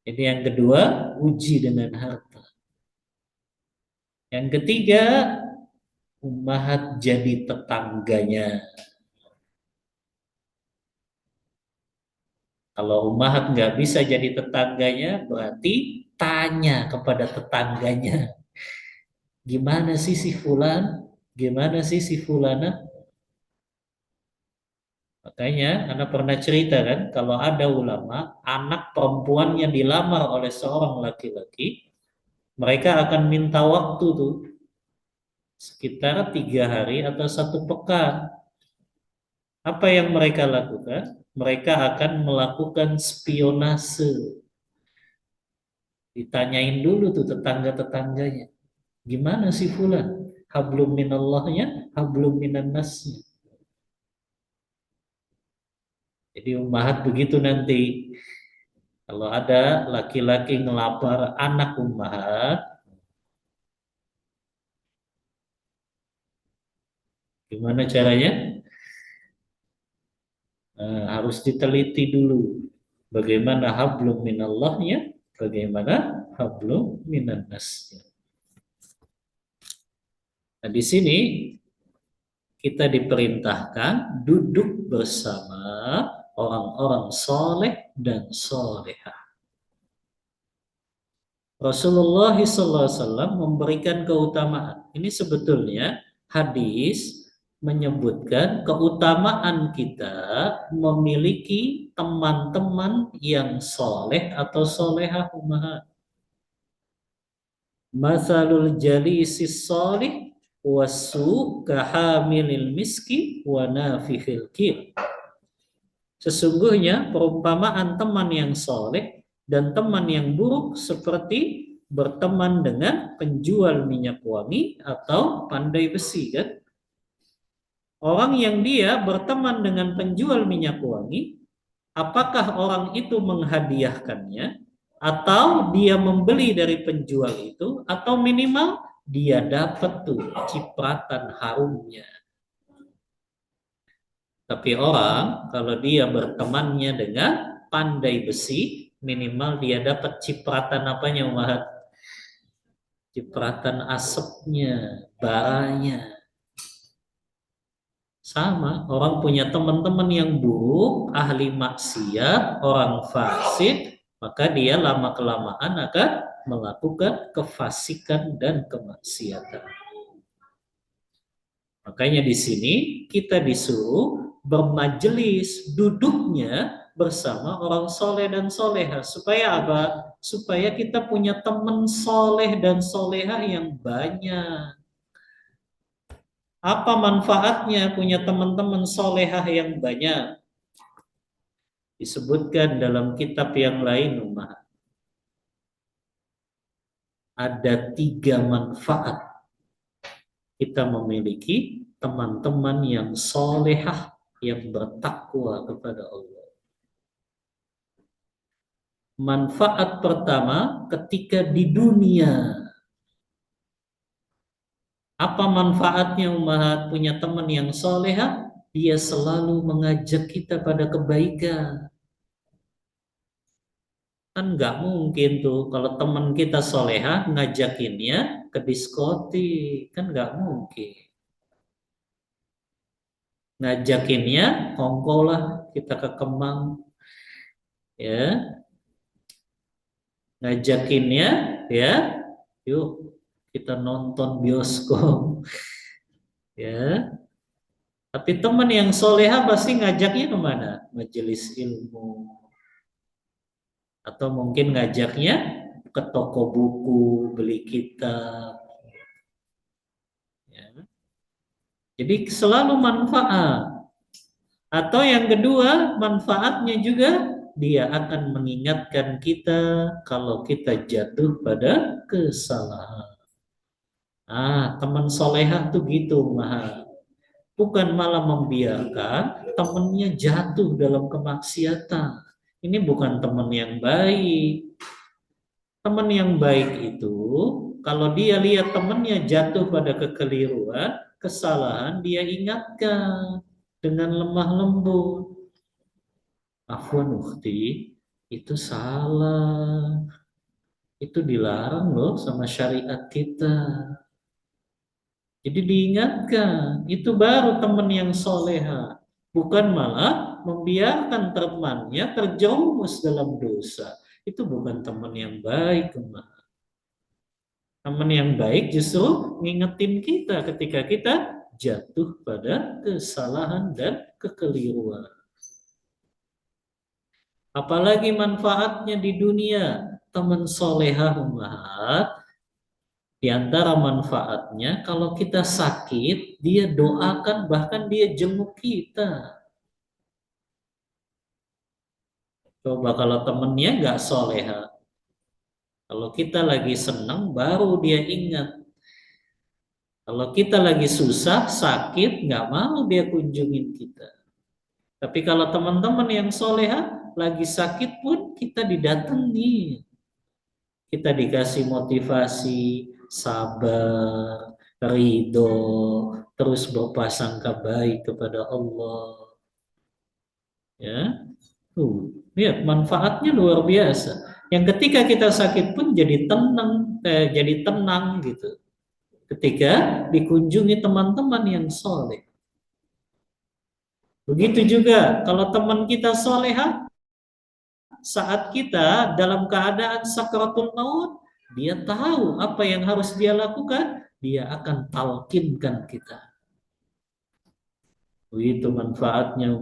Ini yang kedua, uji dengan harta. Yang ketiga, Ummahat jadi tetangganya. Kalau Ummahat nggak bisa jadi tetangganya, berarti tanya kepada tetangganya. Gimana sih si Fulan? Gimana sih si Fulana? Makanya, Anda pernah cerita kan, kalau ada ulama, anak perempuannya dilamar oleh seorang laki-laki, mereka akan minta waktu tuh sekitar 3 hari atau 1 pekan. Apa yang mereka lakukan? Mereka akan melakukan spionase. Ditanyain dulu tuh tetangga-tetangganya. Gimana sih Fulan? Hablum minallahnya, hablum minan nasnya. Jadi ummahat begitu nanti. Kalau ada laki-laki ngelapar anak ummahat, gimana caranya? Nah, harus diteliti dulu. Bagaimana hablum minallahnya, bagaimana hablum minan nasnya. Nah, di sini kita diperintahkan duduk bersama orang-orang soleh dan solehah. Rasulullah SAW memberikan keutamaan. Ini sebetulnya hadis menyebutkan keutamaan kita memiliki teman-teman yang soleh atau solehah ummahat. Masalul jalisis solih wasu kahamilil miski wa nafihil kir. Sesungguhnya perumpamaan teman yang soleh dan teman yang buruk seperti berteman dengan penjual minyak wangi atau pandai besi, kan? Orang yang dia berteman dengan penjual minyak wangi, apakah orang itu menghadiahkannya atau dia membeli dari penjual itu atau minimal dia dapat tuh cipratan harumnya. Tapi orang kalau dia bertemannya dengan pandai besi, minimal dia dapat cipratan apanya, Umahat? Cipratan asapnya, baranya. Sama, orang punya teman-teman yang buruk, ahli maksiat, orang fasik, maka dia lama-kelamaan akan melakukan kefasikan dan kemaksiatan. Makanya di sini kita disuruh bermajelis, duduknya bersama orang soleh dan soleha. Supaya apa? Supaya kita punya teman soleh dan soleha yang banyak. Apa manfaatnya punya teman-teman solehah yang banyak? Disebutkan dalam kitab yang lain, Ummah. Ada 3 manfaat kita memiliki teman-teman yang solehah, yang bertakwa kepada Allah. Manfaat pertama, ketika di dunia. Apa manfaatnya Ummahat punya teman yang solehah? Dia selalu mengajak kita pada kebaikan. Kan nggak mungkin tuh kalau teman kita solehah ngajakinnya ke diskotik. Kan nggak mungkin. Ngajakinnya kongko lah kita ke Kemang. Ya, ngajakinnya ya, yuk kita nonton bioskop. Ya, tapi teman yang soleha pasti ngajaknya kemana? Majelis ilmu. Atau mungkin ngajaknya ke toko buku, beli kitab. Ya. Jadi selalu manfaat. Atau yang kedua, manfaatnya juga dia akan mengingatkan kita kalau kita jatuh pada kesalahan. Teman solehah tuh gitu, Maha. Bukan malah membiarkan temannya jatuh dalam kemaksiatan. Ini bukan teman yang baik. Teman yang baik itu, kalau dia lihat temannya jatuh pada kekeliruan, kesalahan, dia ingatkan dengan lemah lembut. Afwan ukhti, itu salah. Itu dilarang loh sama syariat kita. Jadi diingatkan, itu baru teman yang soleha. Bukan malah membiarkan temannya terjerumus dalam dosa. Itu bukan teman yang baik, teman. Teman yang baik justru ngingetin kita ketika kita jatuh pada kesalahan dan kekeliruan. Apalagi manfaatnya di dunia, teman solehah umat. Di antara manfaatnya, kalau kita sakit, dia doakan, bahkan dia jenguk kita. Coba kalau temennya nggak soleha, kalau kita lagi senang, baru dia ingat. Kalau kita lagi susah, sakit, nggak mau dia kunjungin kita. Tapi kalau teman-teman yang soleha, lagi sakit pun kita didatangi. Kita dikasih motivasi, sabar, ridho, terus berprasangka baik kepada Allah. Ya, lihat manfaatnya luar biasa. Yang ketika kita sakit pun jadi tenang gitu. Ketika dikunjungi teman-teman yang soleh. Begitu juga kalau teman kita soleha, saat kita dalam keadaan sakratul maut, dia tahu apa yang harus dia lakukan, dia akan talkinkan kita. Begitu manfaatnya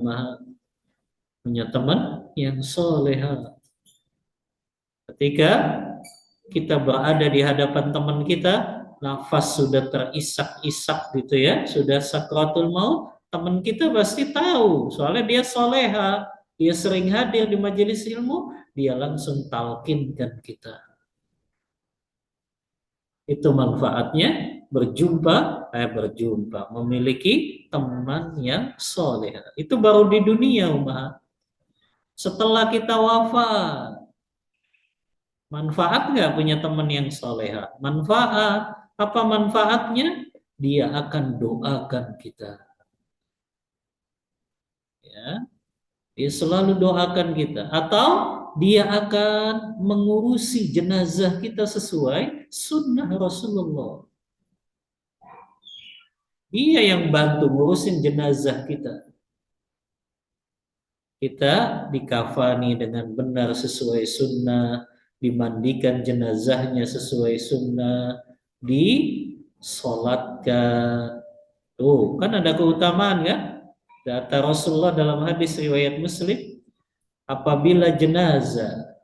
punya teman yang soleha. Ketika kita berada di hadapan teman kita, nafas sudah terisak-isak gitu ya, sudah sakratul maut, teman kita pasti tahu, soalnya dia soleha, dia sering hadir di majelis ilmu, dia langsung talkinkan kita. Itu manfaatnya berjumpa, memiliki teman yang soleha. Itu baru di dunia, Umar. Setelah kita wafat, manfaat nggak punya teman yang soleha? Manfaat. Apa manfaatnya? Dia akan doakan kita. Ya, dia selalu doakan kita. Atau dia akan mengurusi jenazah kita sesuai sunnah Rasulullah. Dia yang bantu ngurusin jenazah kita. Kita dikafani dengan benar sesuai sunnah, dimandikan jenazahnya sesuai sunnah, disolatkan. Tuh, kan ada keutamaan kan? Kata Rasulullah dalam hadis riwayat Muslim, apabila jenazah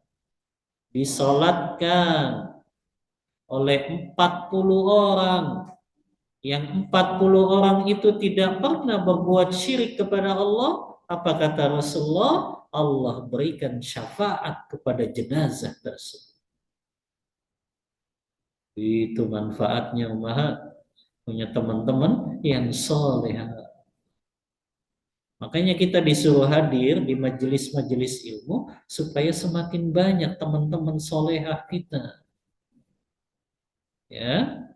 disolatkan oleh 40 orang, yang 40 orang itu tidak pernah berbuat syirik kepada Allah, apa kata Rasulullah? Allah berikan syafaat kepada jenazah tersebut. Itu manfaatnya umat punya teman-teman yang soleh. Makanya kita disuruh hadir di majelis-majelis ilmu supaya semakin banyak teman-teman solehah kita. Ya,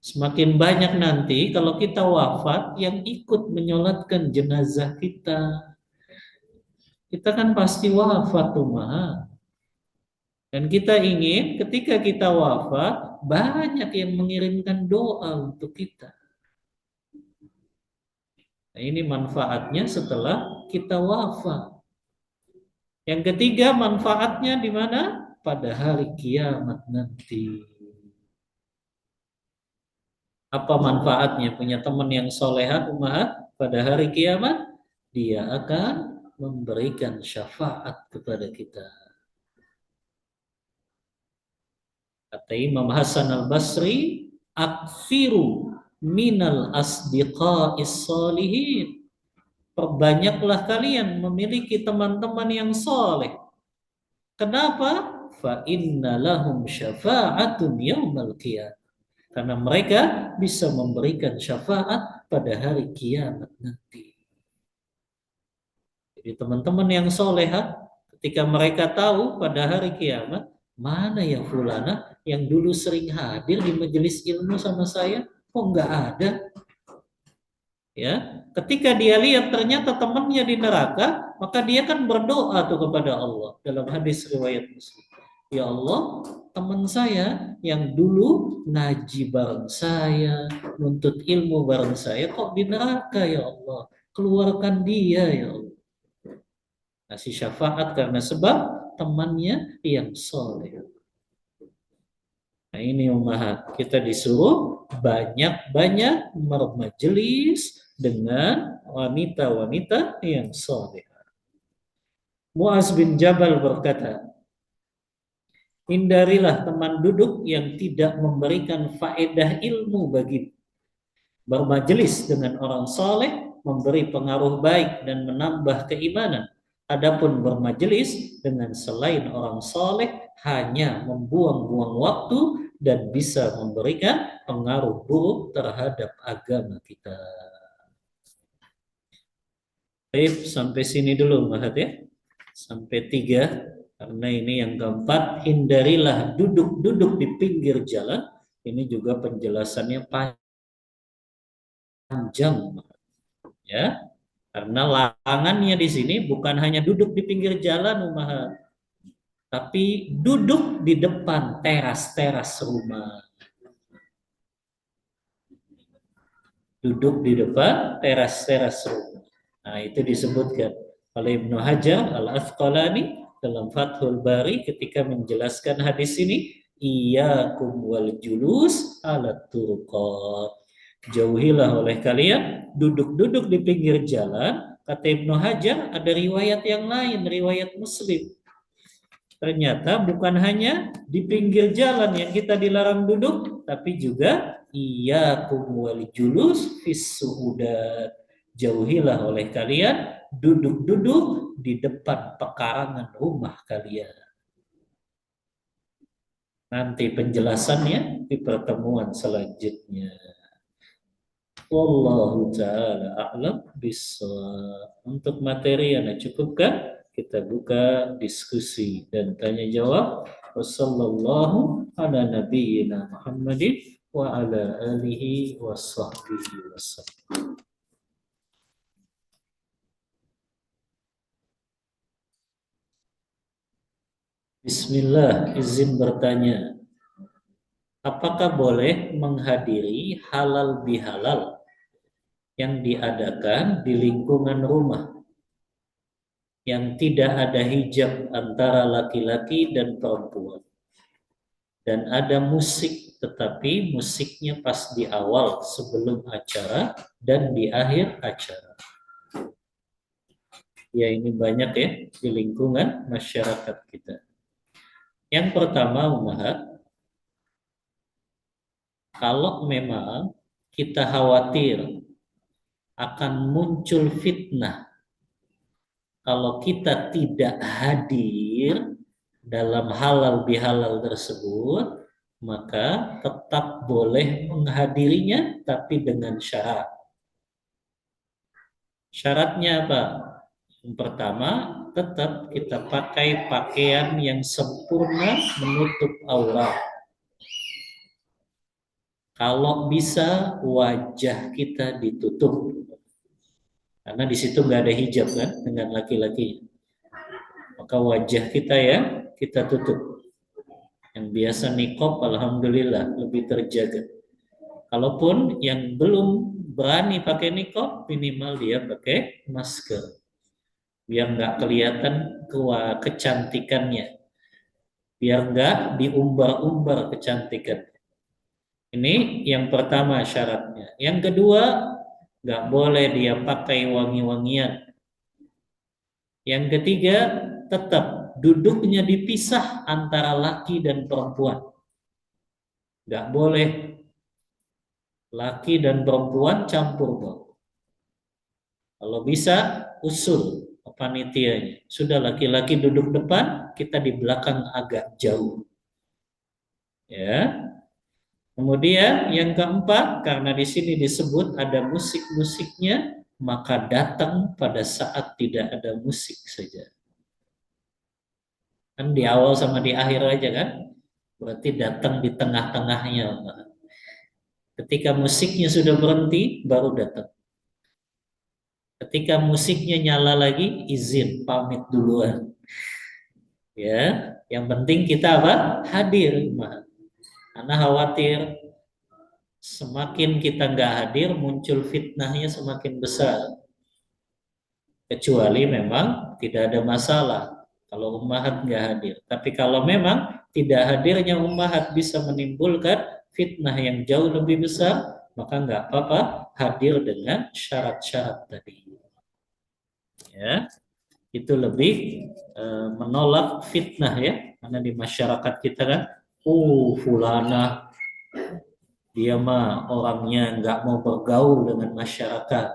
semakin banyak nanti kalau kita wafat yang ikut menyolatkan jenazah kita. Kita kan pasti wafat umat. Dan kita ingin ketika kita wafat banyak yang mengirimkan doa untuk kita. Nah, ini manfaatnya setelah kita wafat. Yang ketiga manfaatnya di mana? Pada hari kiamat nanti. Apa manfaatnya punya teman yang solehat umat pada hari kiamat? Dia akan memberikan syafaat kepada kita. Kata Imam Hasan al-Basri, aksiru minal asdiqa'is salihin. Perbanyaklah kalian memiliki teman-teman yang soleh. Kenapa? Fa inna lahum syafa'atun yaumal qiyamah. Karena mereka bisa memberikan syafaat pada hari kiamat nanti. Jadi teman-teman yang solehah, ketika mereka tahu pada hari kiamat, mana ya fulana yang dulu sering hadir di majelis ilmu sama saya, kok nggak ada? Ya, ketika dia lihat ternyata temannya di neraka, maka dia kan berdoa tuh kepada Allah dalam hadis riwayat Muslim. Ya Allah, teman saya yang dulu ngaji bareng saya, nuntut ilmu bareng saya, kok di neraka ya Allah? Keluarkan dia ya Allah. Kasih syafaat karena sebab temannya yang soleh. Nah ini umahat, kita disuruh banyak-banyak bermajelis dengan wanita-wanita yang soleh. Muaz bin Jabal berkata, hindarilah teman duduk yang tidak memberikan faedah ilmu bagimu. Bermajelis dengan orang soleh memberi pengaruh baik dan menambah keimanan. Adapun bermajelis dengan selain orang soleh hanya membuang-buang waktu dan bisa memberikan pengaruh buruk terhadap agama kita. Baik, sampai sini dulu Mahat ya. Sampai 3. Karena ini yang keempat, hindarilah duduk-duduk di pinggir jalan. Ini juga penjelasannya panjang ya. Karena larangannya di sini bukan hanya duduk di pinggir jalan umaha, tapi duduk di depan teras-teras rumah. Duduk di depan teras-teras rumah. Nah, itu disebutkan oleh Ibnu Hajar Al-Asqalani dalam Fathul Bari ketika menjelaskan hadis ini, iyyakum wal julus ala turqat. Jauhilah oleh kalian duduk-duduk di pinggir jalan. Kata Ibnu Hajar ada riwayat yang lain, riwayat Muslim. Ternyata bukan hanya di pinggir jalan yang kita dilarang duduk, tapi juga iyyakum wal julus fis suudat. Jauhilah oleh kalian duduk-duduk di depan pekarangan rumah kalian. Nanti penjelasannya di pertemuan selanjutnya. Wallahu ta'ala a'lam bissawab. Untuk materi yang cukupkan, kita buka diskusi dan tanya jawab. Wassallallahu ala nabiyyina Muhammadin wa ala alihi wa sahbihi wasallam. Bismillah, izin bertanya. Apakah boleh menghadiri halal bihalal yang diadakan di lingkungan rumah yang tidak ada hijab antara laki-laki dan perempuan, dan ada musik tetapi musiknya pas di awal sebelum acara dan di akhir acara? Ya ini banyak ya di lingkungan masyarakat kita. Yang pertama, Umahat, kalau memang kita khawatir akan muncul fitnah kalau kita tidak hadir dalam halal bihalal tersebut, maka tetap boleh menghadirinya tapi dengan syarat. Syaratnya apa? Yang pertama, tetap kita pakai pakaian yang sempurna menutup aurat. Kalau bisa wajah kita ditutup. Karena di situ nggak ada hijab kan dengan laki-laki. Maka wajah kita ya kita tutup. Yang biasa niqab alhamdulillah lebih terjaga. Kalaupun yang belum berani pakai niqab, minimal dia pakai masker. Biar nggak kelihatan kecantikannya. Biar nggak diumbar-umbar kecantikan. Ini yang pertama syaratnya. Yang kedua, nggak boleh dia pakai wangi-wangian. Yang ketiga, tetap duduknya dipisah antara laki dan perempuan. Nggak boleh laki dan perempuan campur bau. Kalau bisa, usul panitianya. Sudah laki-laki duduk depan, kita di belakang agak jauh. Ya. Kemudian yang keempat, karena di sini disebut ada musik-musiknya, maka datang pada saat tidak ada musik saja. Kan di awal sama di akhir aja kan? Berarti datang di tengah-tengahnya. Ketika musiknya sudah berhenti, baru datang. Ketika musiknya nyala lagi, izin pamit duluan. Ya, yang penting kita apa? Hadir. Karena khawatir semakin kita nggak hadir, muncul fitnahnya semakin besar. Kecuali memang tidak ada masalah kalau ummahat nggak hadir. Tapi kalau memang tidak hadirnya ummahat bisa menimbulkan fitnah yang jauh lebih besar, maka nggak apa-apa hadir dengan syarat-syarat tadi. Ya, itu lebih menolak fitnah ya, karena di masyarakat kita kan, fulana dia mah orangnya nggak mau bergaul dengan masyarakat.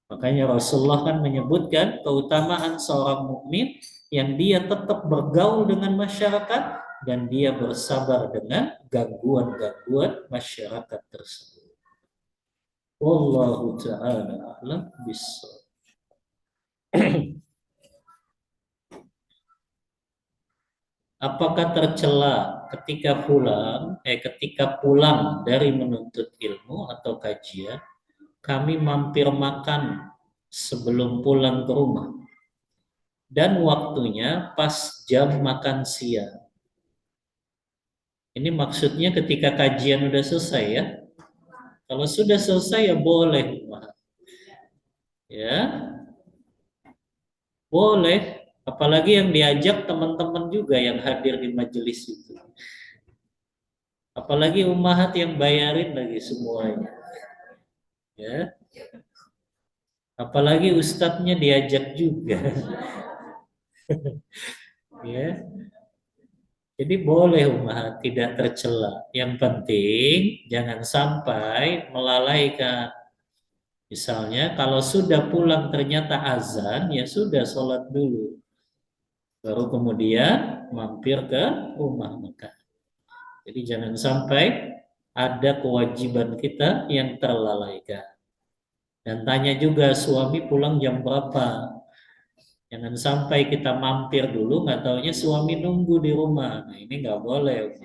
Makanya Rasulullah kan menyebutkan keutamaan seorang mukmin yang dia tetap bergaul dengan masyarakat dan dia bersabar dengan gangguan-gangguan masyarakat tersebut. Wallahu ta'ala a'lam bissawab. Apakah tercela ketika pulang dari menuntut ilmu atau kajian, kami mampir makan sebelum pulang ke rumah dan waktunya pas jam makan siang. Ini maksudnya ketika kajian udah selesai ya. Kalau sudah selesai ya boleh, ya boleh. Apalagi yang diajak teman-teman juga yang hadir di majelis itu. Apalagi ummahat yang bayarin lagi semuanya. Ya. Apalagi ustadznya diajak juga. Ya. Jadi boleh ummahat tidak tercela. Yang penting jangan sampai melalaikan. Misalnya kalau sudah pulang ternyata azan, ya sudah sholat dulu. Baru kemudian mampir ke rumah makan. Jadi jangan sampai ada kewajiban kita yang terlalaikan. Dan tanya juga suami pulang jam berapa. Jangan sampai kita mampir dulu, nggak taunya suami nunggu di rumah. Nah ini nggak boleh.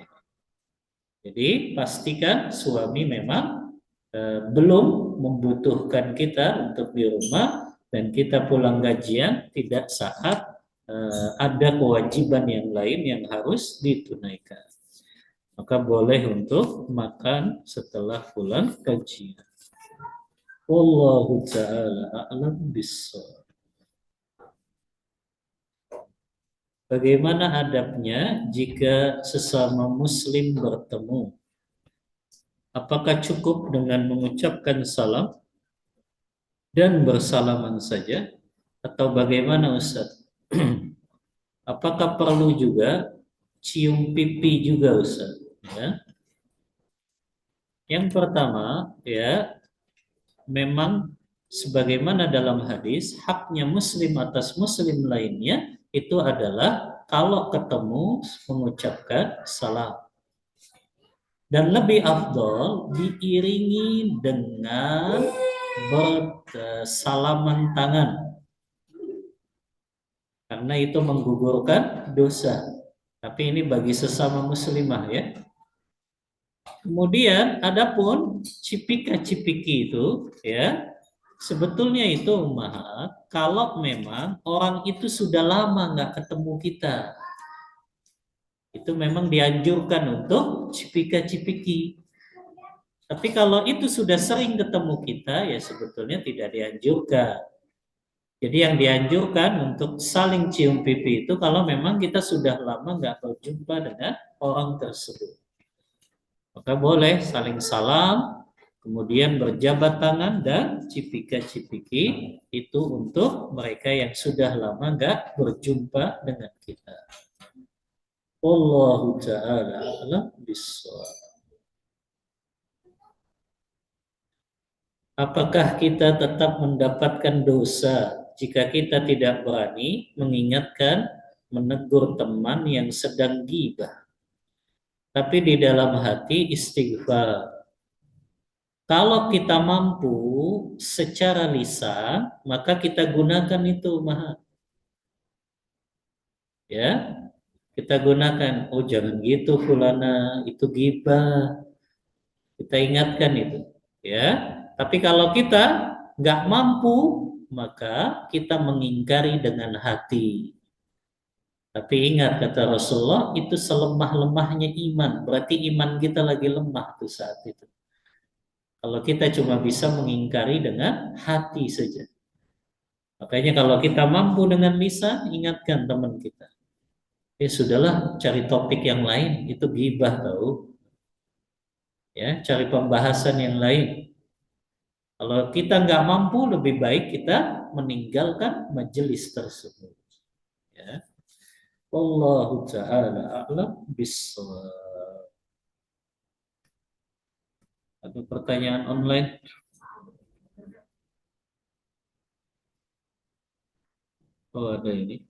Jadi pastikan suami memang belum membutuhkan kita untuk di rumah dan kita pulang gajian tidak saat ada kewajiban yang lain yang harus ditunaikan. Maka boleh untuk makan setelah pulang gajian. Wallahu ta'ala a'lam bissawab. Bagaimana adabnya jika sesama muslim bertemu? Apakah cukup dengan mengucapkan salam dan bersalaman saja Atau bagaimana Ustaz? Apakah perlu juga cium pipi juga Ustaz? Ya. Yang pertama, ya, memang sebagaimana dalam hadis, haknya muslim atas muslim lainnya itu adalah kalau ketemu mengucapkan salam. Dan lebih afdol diiringi dengan bersalaman tangan. Karena itu menggugurkan dosa. Tapi ini bagi sesama muslimah ya. Kemudian adapun cipika-cipiki itu ya, sebetulnya itu Ummahat, kalau memang orang itu sudah lama nggak ketemu kita, itu memang dianjurkan untuk cipika-cipiki. Tapi kalau itu sudah sering ketemu kita, ya sebetulnya tidak dianjurkan. Jadi yang dianjurkan untuk saling cium pipi itu kalau memang kita sudah lama nggak berjumpa dengan orang tersebut. Maka boleh saling salam, kemudian berjabat tangan dan cipika-cipiki itu untuk mereka yang sudah lama nggak berjumpa dengan kita. Wallahu ta'ala a'lam bishawab. Apakah kita tetap mendapatkan dosa jika kita tidak berani mengingatkan, menegur teman yang sedang gibah, tapi di dalam hati istighfar? Kalau kita mampu secara lisan, maka kita gunakan itu, Maha. Ya, kita gunakan. Oh, jangan gitu, fulana, itu gibah. Kita ingatkan itu. Ya, tapi kalau kita nggak mampu, maka kita mengingkari dengan hati. Tapi ingat kata Rasulullah, itu selemah-lemahnya iman. Berarti iman kita lagi lemah tuh saat itu. Kalau kita cuma bisa mengingkari dengan hati saja. Makanya kalau kita mampu dengan lisan, ingatkan teman kita. Sudahlah, cari topik yang lain, itu ghibah tahu. Ya, cari pembahasan yang lain. Kalau kita nggak mampu, lebih baik kita meninggalkan majelis tersebut. Ya. Wallahu ta'ala a'lam bishawab. Ada pertanyaan online? Oh, ada ini.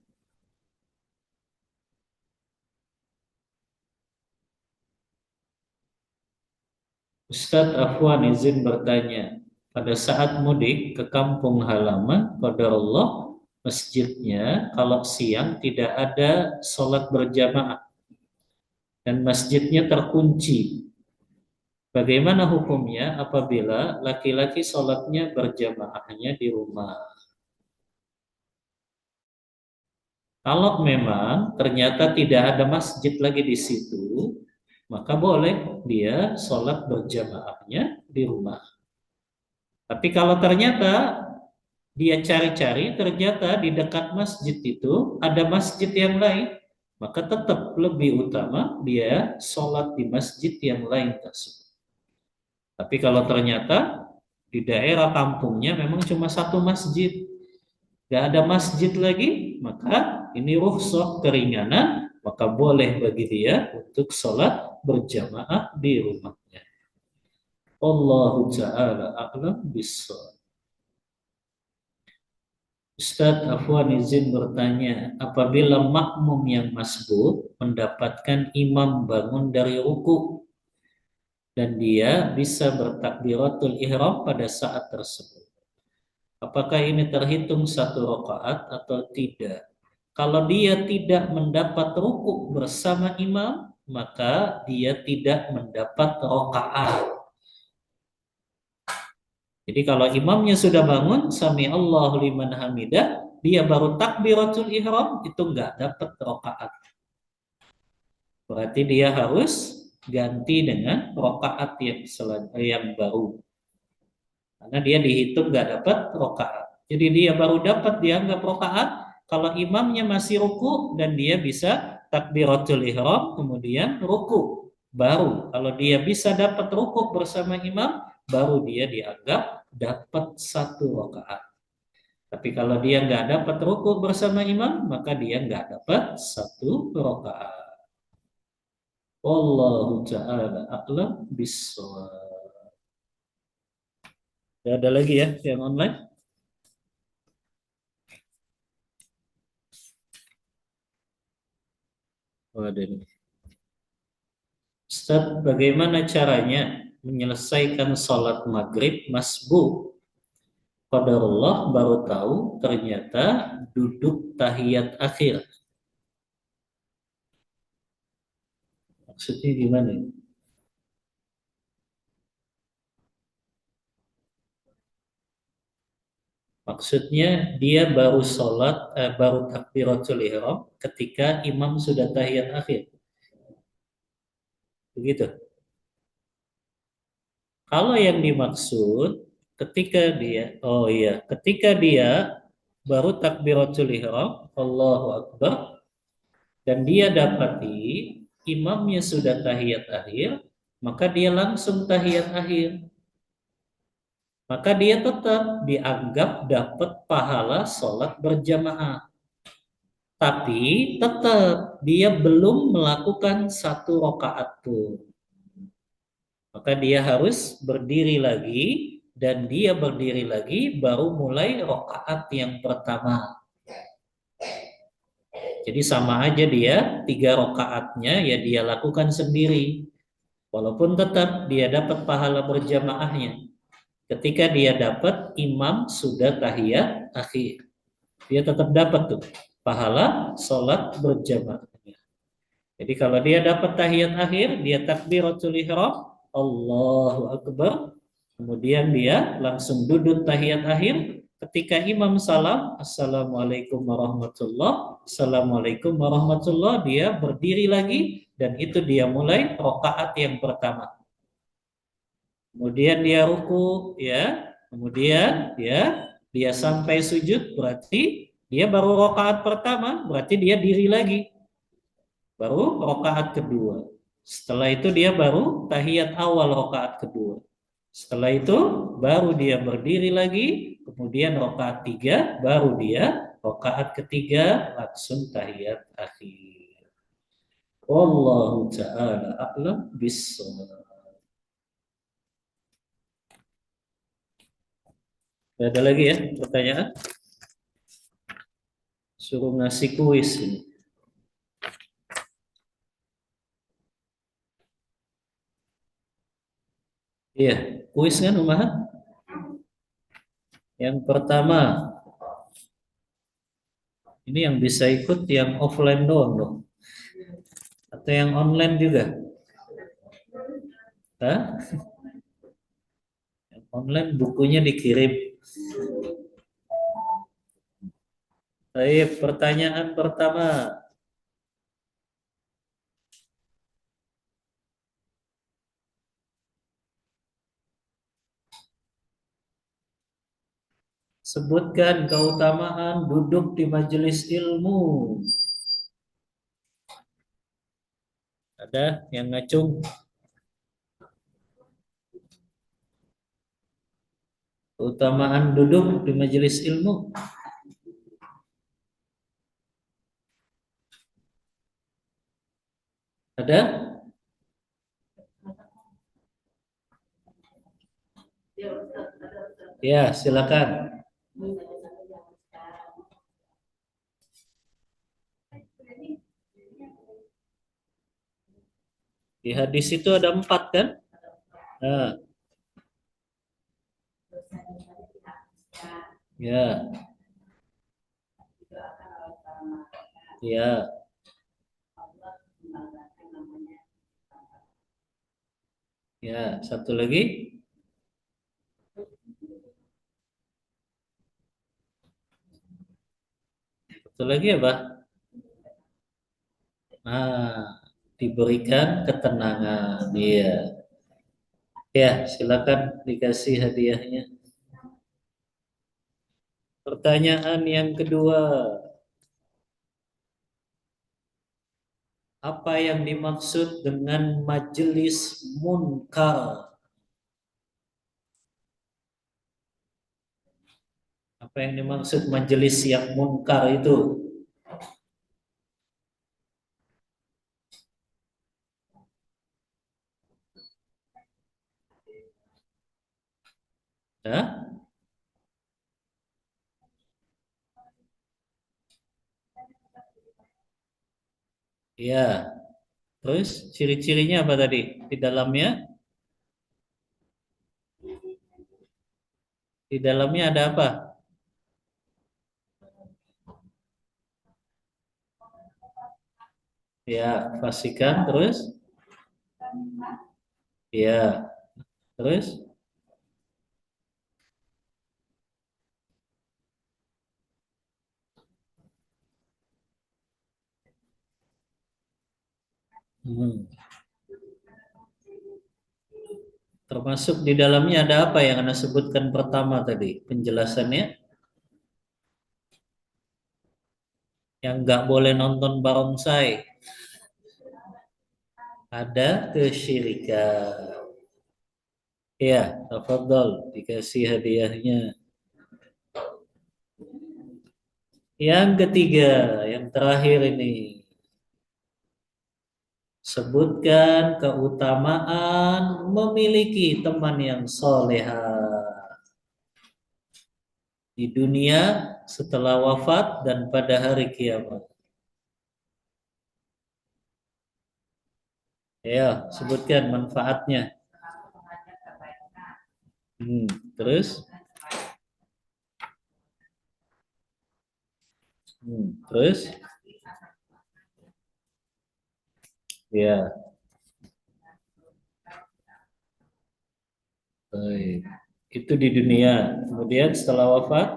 Ustadz Afwan izin bertanya, pada saat mudik ke kampung halaman, qadarullah masjidnya kalau siang tidak ada sholat berjamaah dan masjidnya terkunci. Bagaimana hukumnya apabila laki-laki sholatnya berjamaahnya di rumah? Kalau memang ternyata tidak ada masjid lagi di situ, maka boleh dia sholat berjamaahnya di rumah. Tapi kalau ternyata dia cari-cari, ternyata di dekat masjid itu ada masjid yang lain, maka tetap lebih utama dia sholat di masjid yang lain tersebut. Tapi kalau ternyata di daerah kampungnya memang cuma satu masjid, nggak ada masjid lagi, maka ini rukhsah keringanan, maka boleh bagi dia untuk sholat berjamaah di rumahnya. Allahu ta'ala a'lam bishawab. Ustadz Afwan izin bertanya, apabila makmum yang masbuk mendapatkan imam bangun dari ruku dan dia bisa bertakbiratul ihram pada saat tersebut, apakah ini terhitung satu rakaat atau tidak? Kalau dia tidak mendapat ruku bersama imam, maka dia tidak mendapat rakaat. Jadi kalau imamnya sudah bangun, sami Allahu liman hamidah, dia baru takbiratul ihram, itu nggak dapat rakaat. Berarti dia harus ganti dengan rakaat yang baru. Karena dia dihitung nggak dapat rakaat. Jadi dia baru dapat dianggap rakaat kalau imamnya masih ruku dan dia bisa takbiratul ihram kemudian ruku. Baru kalau dia bisa dapat ruku bersama imam, baru dia dianggap dapat satu rakaat. Tapi kalau dia nggak dapat rukuk bersama imam, maka dia nggak dapat satu rakaat. Wallahu ta'ala a'lam bissawab. Ada lagi ya yang online? Oh, ada nih. Ustaz, bagaimana caranya menyelesaikan sholat maghrib masbuk? Qadarullah baru tahu ternyata duduk tahiyat akhir. Maksudnya gimana? Maksudnya dia baru sholat, baru takbiratul ihram ketika imam sudah tahiyat akhir. Begitu. Kalau yang dimaksud oh iya, ketika dia baru takbiratul ihram, Allahu Akbar, dan dia dapati imamnya sudah tahiyat akhir, maka dia langsung tahiyat akhir. Maka dia tetap dianggap dapat pahala sholat berjamaah. Tapi tetap dia belum melakukan satu rakaat pun. Maka dia harus berdiri lagi dan dia berdiri lagi baru mulai rakaat yang pertama. Jadi sama aja dia 3 rakaatnya ya dia lakukan sendiri. Walaupun tetap dia dapat pahala berjamaahnya. Ketika dia dapat imam sudah tahiyat akhir. Dia tetap dapat tuh pahala sholat berjamaahnya. Jadi kalau dia dapat tahiyat akhir, dia takbiratul ihram, Allahu Akbar, kemudian dia langsung duduk tahiyat akhir. Ketika imam salam, Assalamualaikum warahmatullah, Assalamualaikum warahmatullah, dia berdiri lagi dan itu dia mulai rakaat yang pertama. Kemudian dia ruku, ya, kemudian dia sampai sujud, berarti dia baru rakaat pertama, berarti dia diri lagi, baru rakaat kedua. Setelah itu dia baru tahiyat awal rakaat kedua. Setelah itu baru dia berdiri lagi, kemudian rakaat tiga, baru dia rakaat ketiga langsung tahiyat akhir. Wallahu ta'ala a'lam bissawab. Ada lagi ya pertanyaan? Suruh ngasih kuis ini. Iya, kuis kan Umahat? Yang pertama, ini yang bisa ikut yang offline doang dong. Atau yang online juga? Hah? Yang online bukunya dikirim. Baik, pertanyaan pertama. Sebutkan keutamaan duduk di majelis ilmu. Ada yang ngacung? Keutamaan duduk di majelis ilmu. Ada? Ya, silakan. Di hadis itu ada 4 kan? Nah, ya, ya, ya. Satu lagi. Satu lagi apa? Nah, diberikan ketenangan. Iya. Ya, silakan dikasih hadiahnya. Pertanyaan yang kedua, apa yang dimaksud dengan majelis munkar? Apa yang dimaksud majelis yang mungkar itu? Ya, ya. Terus ciri-cirinya apa tadi? Di dalamnya, di dalamnya ada apa? Ya, fasikan. Terus, ya. Terus, hmm. Termasuk di dalamnya ada apa yang Anda sebutkan pertama tadi? Penjelasannya yang nggak boleh nonton barongsai. Ada kesyirikan. Ya, tafadhol dikasih hadiahnya. Yang ketiga, yang terakhir ini. Sebutkan keutamaan memiliki teman yang soleha di dunia setelah wafat dan pada hari kiamat. Ya, sebutkan manfaatnya. Hmm, terus, terus, ya, baik. Itu di dunia. Kemudian setelah wafat,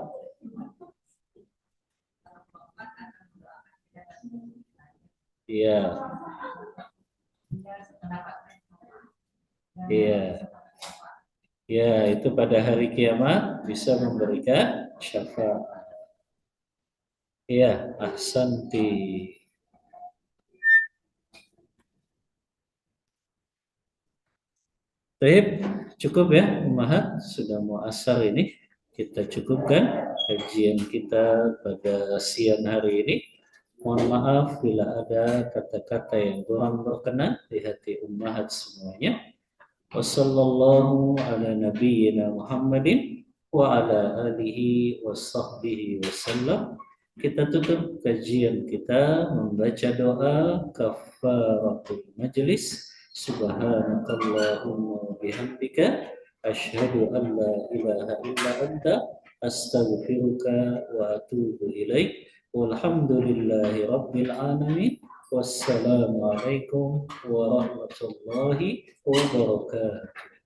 ya, ya, ya, itu pada hari kiamat bisa memberikan syafaat. Ya, ahsanti. Baik, cukup ya, Umahat. Sudah mau asar ini. Kita cukupkan kajian kita pada siang hari ini. Mohon maaf bila ada kata-kata yang kurang berkenan di hati Ummahat semuanya. Wassallallahu ala nabiyyina Muhammadin wa ala alihi wa sahbihi wasallam. Kita tutup kajian kita membaca doa kafaratul majlis. Subhanakallahumma wa bihamdika asyhadu an la ilaha illa anta astaghfiruka wa atubu ilaik. Walhamdulillahi rabbil alamin. Wassalamualaikum warahmatullahi wabarakatuh.